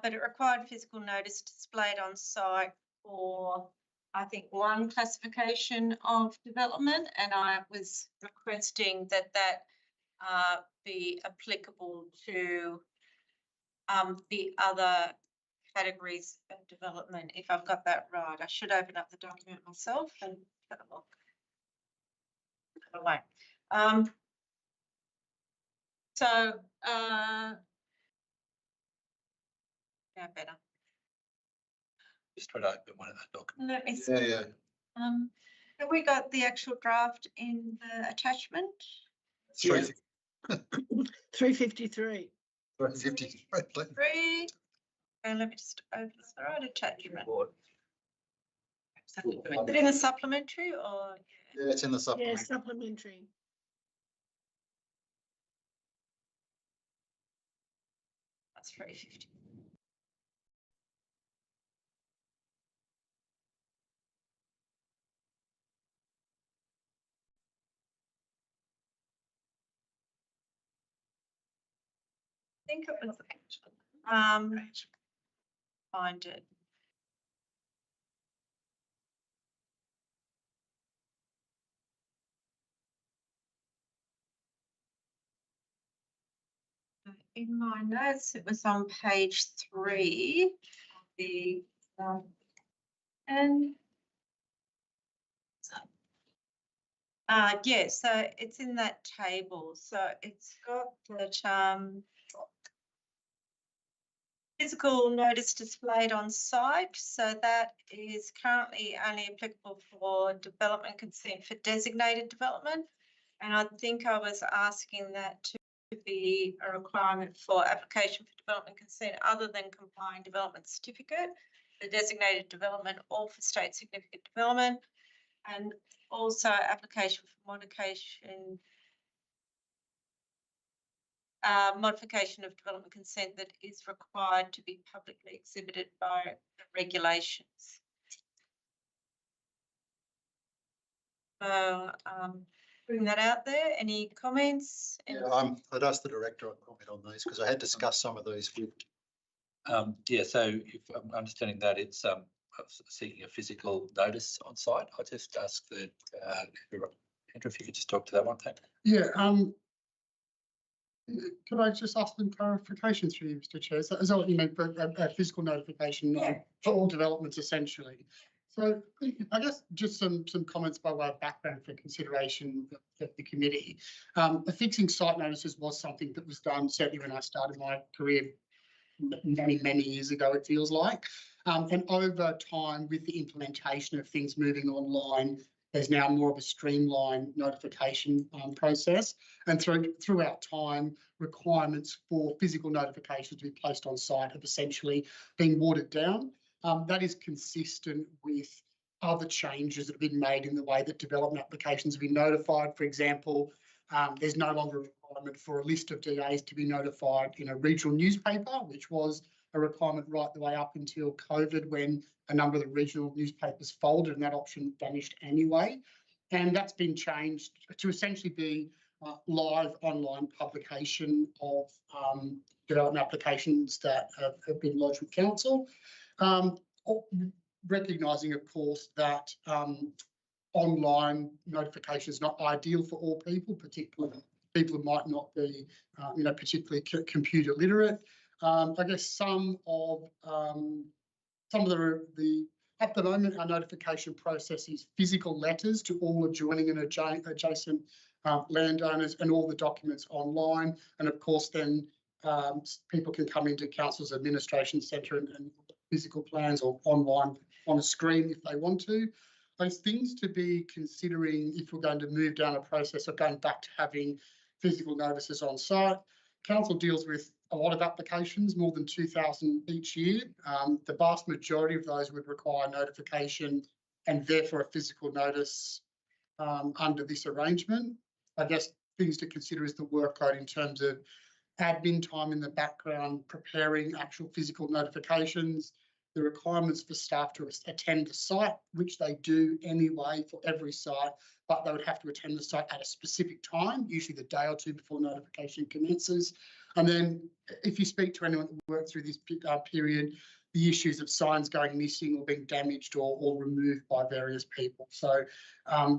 But it required physical notice displayed on site for, I think, one classification of development, and I was requesting that be applicable to the other categories of development, if I've got that right. I should open up the document myself and have a look. Away. Yeah, better. Just try to open one of the documents. Let me see. Yeah. Have we got the actual draft in the attachment? 353. 353. And let me just open the right attachment. Is it in a supplementary or? Yeah, it's in the supplement. Yeah, supplementary. That's 350. I think it was find it. in my notes, it was on page 3. The and yeah, so it's in that table. So it's got that physical notice displayed on site. So that is currently only applicable for development consent for designated development. And I think I was asking that to be a requirement for application for development consent other than complying development certificate, the designated development or for state significant development, and also application for modification of development consent that is required to be publicly exhibited by the regulations. So bring that out there. Any comments? Yeah, I'd ask the director to comment on these because I had discussed some of these with. Yeah, so if I'm understanding that it's seeking a physical notice on site, I'll just ask that Andrew, if you could just talk to that one thing. Yeah, could I just ask them clarification through you, Mr. Chair? Is that what you meant for a physical notification for all developments essentially? So I guess just some comments by way of background for consideration of the committee. Affixing site notices was something that was done certainly when I started my career many years ago, it feels like. And over time, with the implementation of things moving online, there's now more of a streamlined notification process. And throughout time, requirements for physical notifications to be placed on site have essentially been watered down. That is consistent with other changes that have been made in the way that development applications have been notified. For example, there's no longer a requirement for a list of DAs to be notified in a regional newspaper, which was a requirement right the way up until COVID when a number of the regional newspapers folded and that option vanished anyway. And that's been changed to essentially be live online publication of development applications that have been lodged with council. Recognising, of course, that online notification is not ideal for all people, particularly people who might not be, particularly computer literate. I guess some of the at the moment our notification process is physical letters to all adjoining and adjacent landowners and all the documents online, and of course then people can come into council's administration centre and physical plans or online on a screen if they want to. Those things to be considering if we're going to move down a process of going back to having physical notices on site. Council deals with a lot of applications, more than 2,000 each year. The vast majority of those would require notification and therefore a physical notice under this arrangement. I guess things to consider is the workload in terms of admin time in the background, preparing actual physical notifications, the requirements for staff to attend the site, which they do anyway for every site, but they would have to attend the site at a specific time, usually the day or two before notification commences. And then if you speak to anyone that worked through this period, the issues of signs going missing or being damaged or removed by various people. So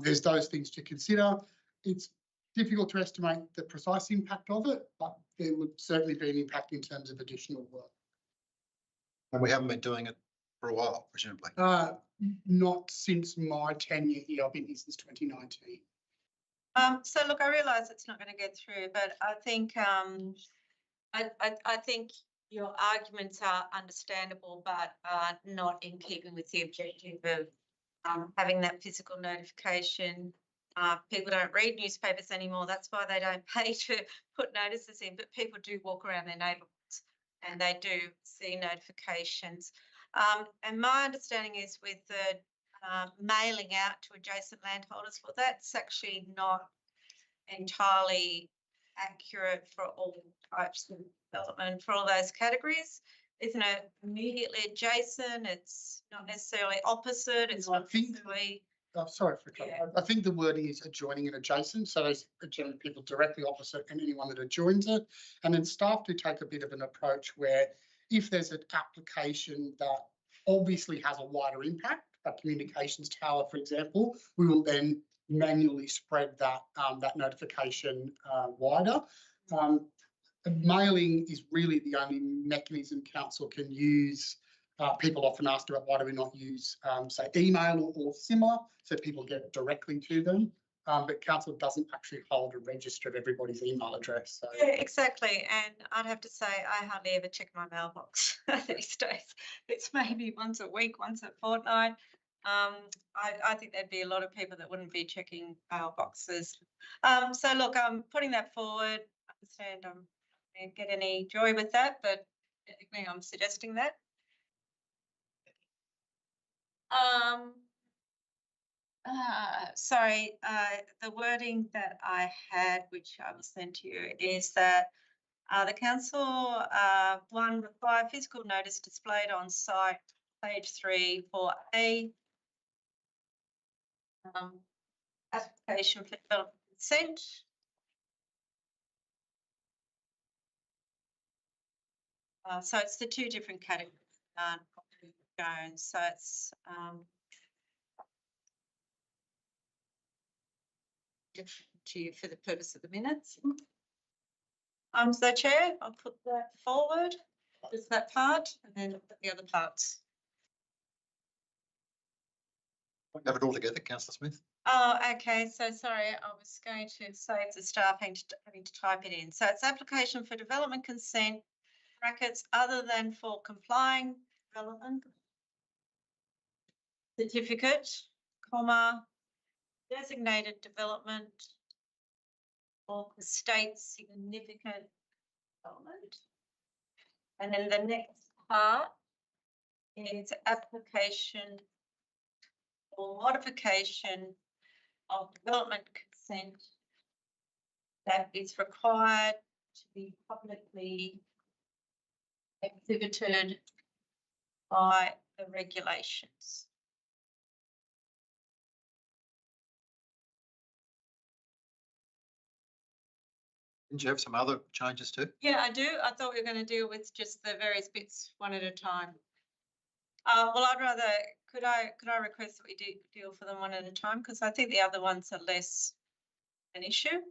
there's those things to consider. It's difficult to estimate the precise impact of it, but there would certainly be an impact in terms of additional work. And we haven't been doing it for a while, presumably. Not since my tenure here. I've been here since 2019. So look, I realise it's not going to get through, but I think I think your arguments are understandable, but not in keeping with the objective of having that physical notification. People don't read newspapers anymore. That's why they don't pay to put notices in, but people do walk around their neighbourhoods and they do see notifications. And my understanding is with the mailing out to adjacent landholders, well, that's actually not entirely accurate for all types of development, for all those categories. Isn't it immediately adjacent? It's not necessarily opposite. It's not necessarily... sorry for I think the wording is adjoining and adjacent. So there's generally people directly opposite and anyone that adjoins it. And then staff do take a bit of an approach where if there's an application that obviously has a wider impact, a communications tower, for example, we will then manually spread that that notification wider. mailing is really the only mechanism council can use. People often ask about why do we not use, say, email or similar, so people get it directly to them. But council doesn't actually hold a register of everybody's email address. So. Yeah, exactly. And I'd have to say I hardly ever check my mailbox these days. It's maybe once a week, once a fortnight. I think there'd be a lot of people that wouldn't be checking mailboxes. So look, I'm putting that forward. I understand I don't get any joy with that, but I'm suggesting that. Sorry, the wording that I had, which I will send to you, is that the council, one, require physical notice displayed on site, page 3 for a application for development consent. So it's the two different categories shown. So it's to you for the purpose of the minutes. So Chair, I'll put that forward, just that part, and then the other parts. Have it all together, Councillor Smith. Oh, okay. So sorry, I was going to save the staff having to type it in. So it's application for development consent, brackets, other than for complying development certificate, comma, designated development or the state's significant development. And then the next part is application or modification of development consent that is required to be publicly exhibited by the regulations. Didn't you have some other changes too? Yeah, I do. I thought we were going to deal with just the various bits one at a time. Well, I'd rather, could I request that we deal for them one at a time? Because I think the other ones are less an issue.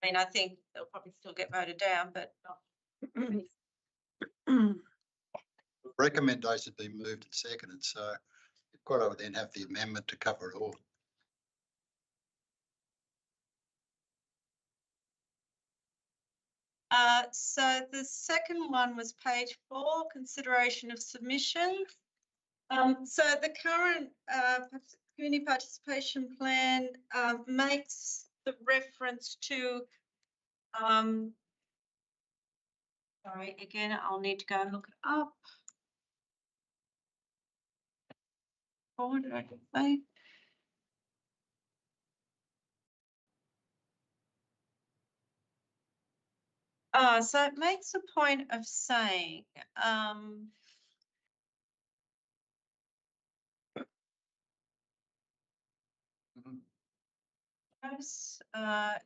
I mean, I think they'll probably still get voted down, but not. Recommendation being moved and seconded, so you've got to then have the amendment to cover it all. So the second one was page 4, consideration of submissions. So the current community participation plan makes the reference to, sorry, again, I'll need to go and look it up. What did I say? So it makes a point of saying,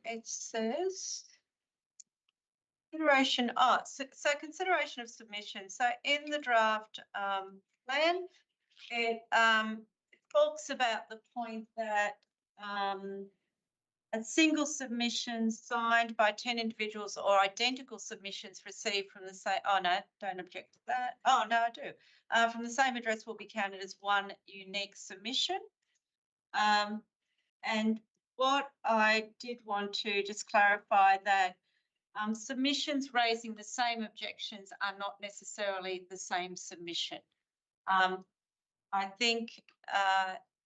it says consideration. So consideration of submission. So in the draft plan, it talks about the point that a single submission signed by 10 individuals or identical submissions received from the same, oh no, don't object to that. Oh no, I do. From the same address will be counted as one unique submission. And what I did want to just clarify that submissions raising the same objections are not necessarily the same submission. I think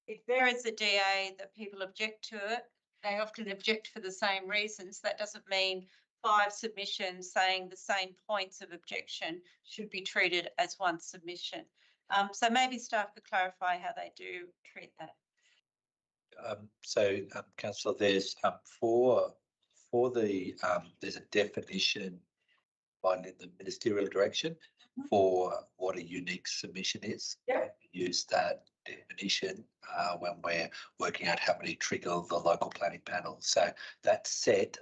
if there is a DA that people object to it, they often object for the same reasons. That doesn't mean 5 submissions saying the same points of objection should be treated as one submission. So maybe staff could clarify how they do treat that. Councillor, there's there's a definition in the ministerial direction for what a unique submission is. Yeah. We use that definition when we're working out how many trigger the local planning panel. So that said,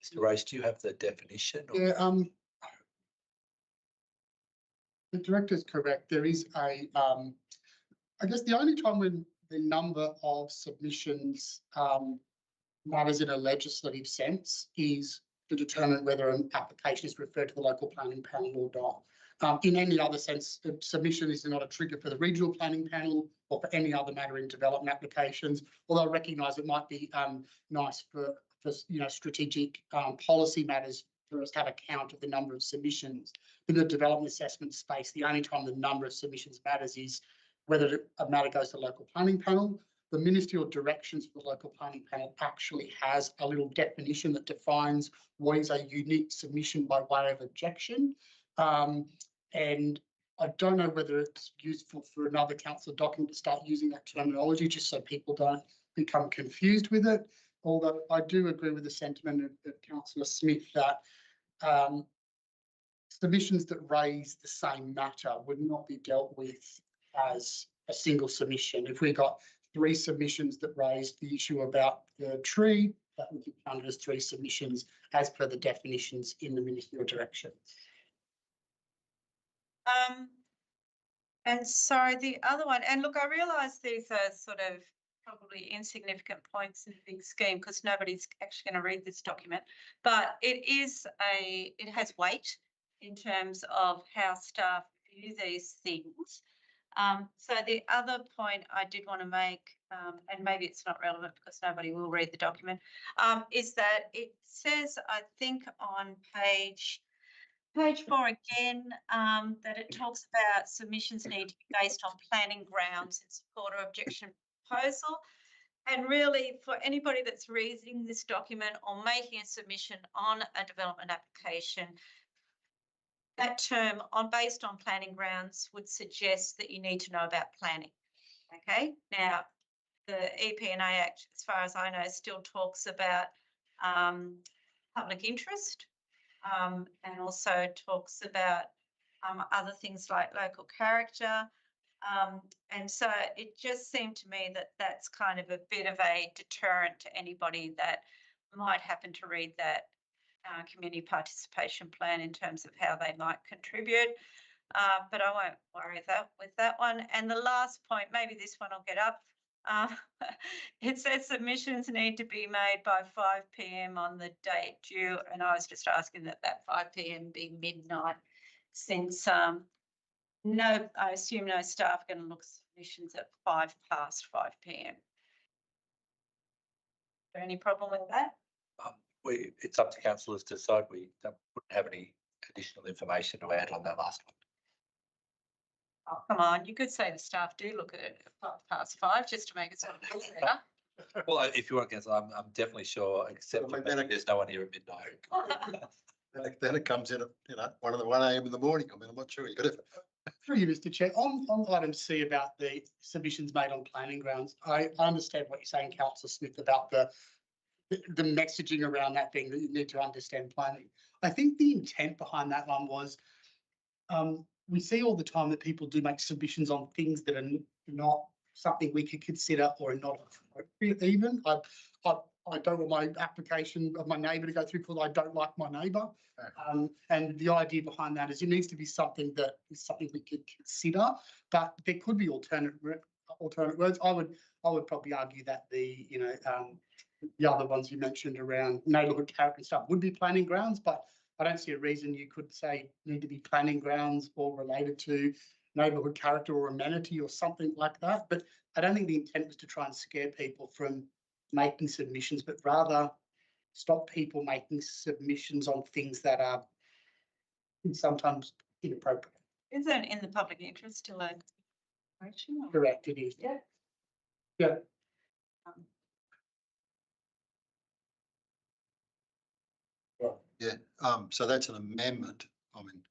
Mr. Rose, do you have the definition? Or? Yeah, the director is correct. There is a, I guess the only time when the number of submissions matters in a legislative sense is to determine whether an application is referred to the local planning panel or not. In any other sense, the submission is not a trigger for the regional planning panel or for any other matter in development applications, although I recognise it might be nice for strategic policy matters for us to have a count of the number of submissions. In the development assessment space, the only time the number of submissions matters is whether a matter goes to the local planning panel. The ministerial directions for the local planning panel actually has a little definition that defines what is a unique submission by way of objection. And I don't know whether it's useful for another council document to start using that terminology just so people don't become confused with it. Although I do agree with the sentiment of Councillor Smith that submissions that raise the same matter would not be dealt with as a single submission. If we got 3 submissions that raised the issue about the tree, that would be counted as 3 submissions as per the definitions in the ministerial direction. And so the other one, and look, I realise these are sort of probably insignificant points in the big scheme because nobody's actually going to read this document, but it has weight in terms of how staff view these things. So the other point I did want to make, and maybe it's not relevant because nobody will read the document, is that it says, I think on page 4 again, that it talks about submissions need to be based on planning grounds in support of objection proposal. And really, for anybody that's reading this document or making a submission on a development application, that term based on planning grounds would suggest that you need to know about planning. Okay, now the EP&A Act, as far as I know, still talks about public interest, and also talks about other things like local character. And so it just seemed to me that that's kind of a bit of a deterrent to anybody that might happen to read that community participation plan in terms of how they might contribute. But I won't worry with that one. And the last point, maybe this one will get up. It says submissions need to be made by 5 p.m. on the date due, and I was just asking that 5 p.m. be midnight, since I assume no staff are going to look at submissions at 5 past 5 p.m. Is there any problem with that? It's up to councillors to decide. We wouldn't have any additional information to add on that last one. Oh, come on, you could say the staff do look at it at 5 past 5 just to make it sound better. Well, if you want, councillor, I'm definitely sure, except there's no one here at midnight. Then it comes in at 1 a.m. in the morning. I mean, I'm not sure. You got to. Through you, Mr. Chair, on item C about the submissions made on planning grounds, I understand what you're saying, Councillor Smith, about the messaging around that being that you need to understand planning. I think the intent behind that one was we see all the time that people do make submissions on things that are not something we could consider or are not appropriate even. I don't want my application of my neighbour to go through because I don't like my neighbour. And the idea behind that is it needs to be something that is something we could consider, but there could be alternate words. I would probably argue that the other ones you mentioned around neighbourhood character and stuff would be planning grounds, but I don't see a reason you could say need to be planning grounds or related to neighbourhood character or amenity or something like that. But I don't think the intent was to try and scare people from making submissions, but rather stop people making submissions on things that are sometimes inappropriate. Is it in the public interest to learn? Correct, it is. Yeah. Yeah. Yeah. So that's an amendment. I mean.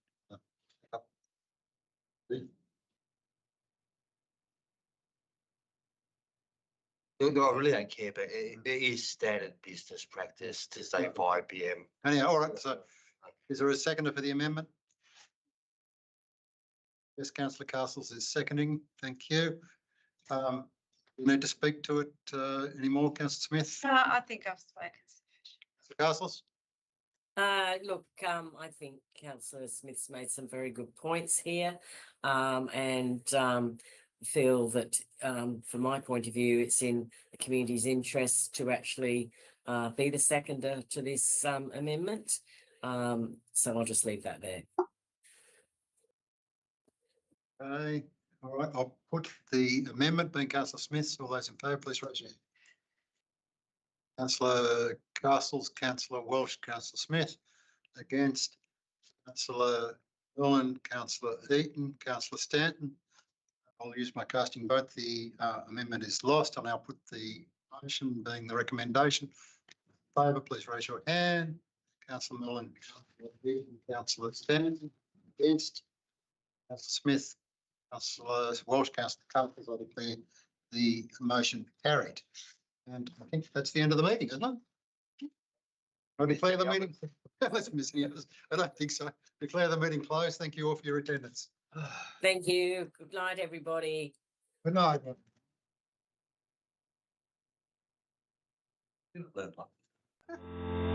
No, I really don't care, but it is standard business practice to say 5 p.m. Anyhow, all right. So is there a seconder for the amendment? Yes, Councillor Castles is seconding. Thank you. You need to speak to it anymore, Councillor Smith? I think I've spoken. Councillor Castles? Look, I think Councillor Smith's made some very good points here, and feel that from my point of view, it's in the community's interest to actually be the seconder to this amendment. So I'll just leave that there. Okay, all right, I'll put the amendment being councillor Smith's. All those in favour, please raise your hand. Councillor Castles, Councillor Welsh, Councillor Smith. Against, Councillor Owen, Councillor Eaton, Councillor Stanton. I'll use my casting vote. The amendment is lost. I'll now put the motion being the recommendation. In favour, please raise your hand. Councillor Millen, Councillor Eaton, Councillor Stanton. Against, Councillor Smith, Councillor Welsh, Councillor Castles. I declare the motion carried. And I think that's the end of the meeting, isn't it? I declare the meeting. I don't think so. Declare the meeting closed. Thank you all for your attendance. Thank you. Good night, everybody. Good night. Learn a lot.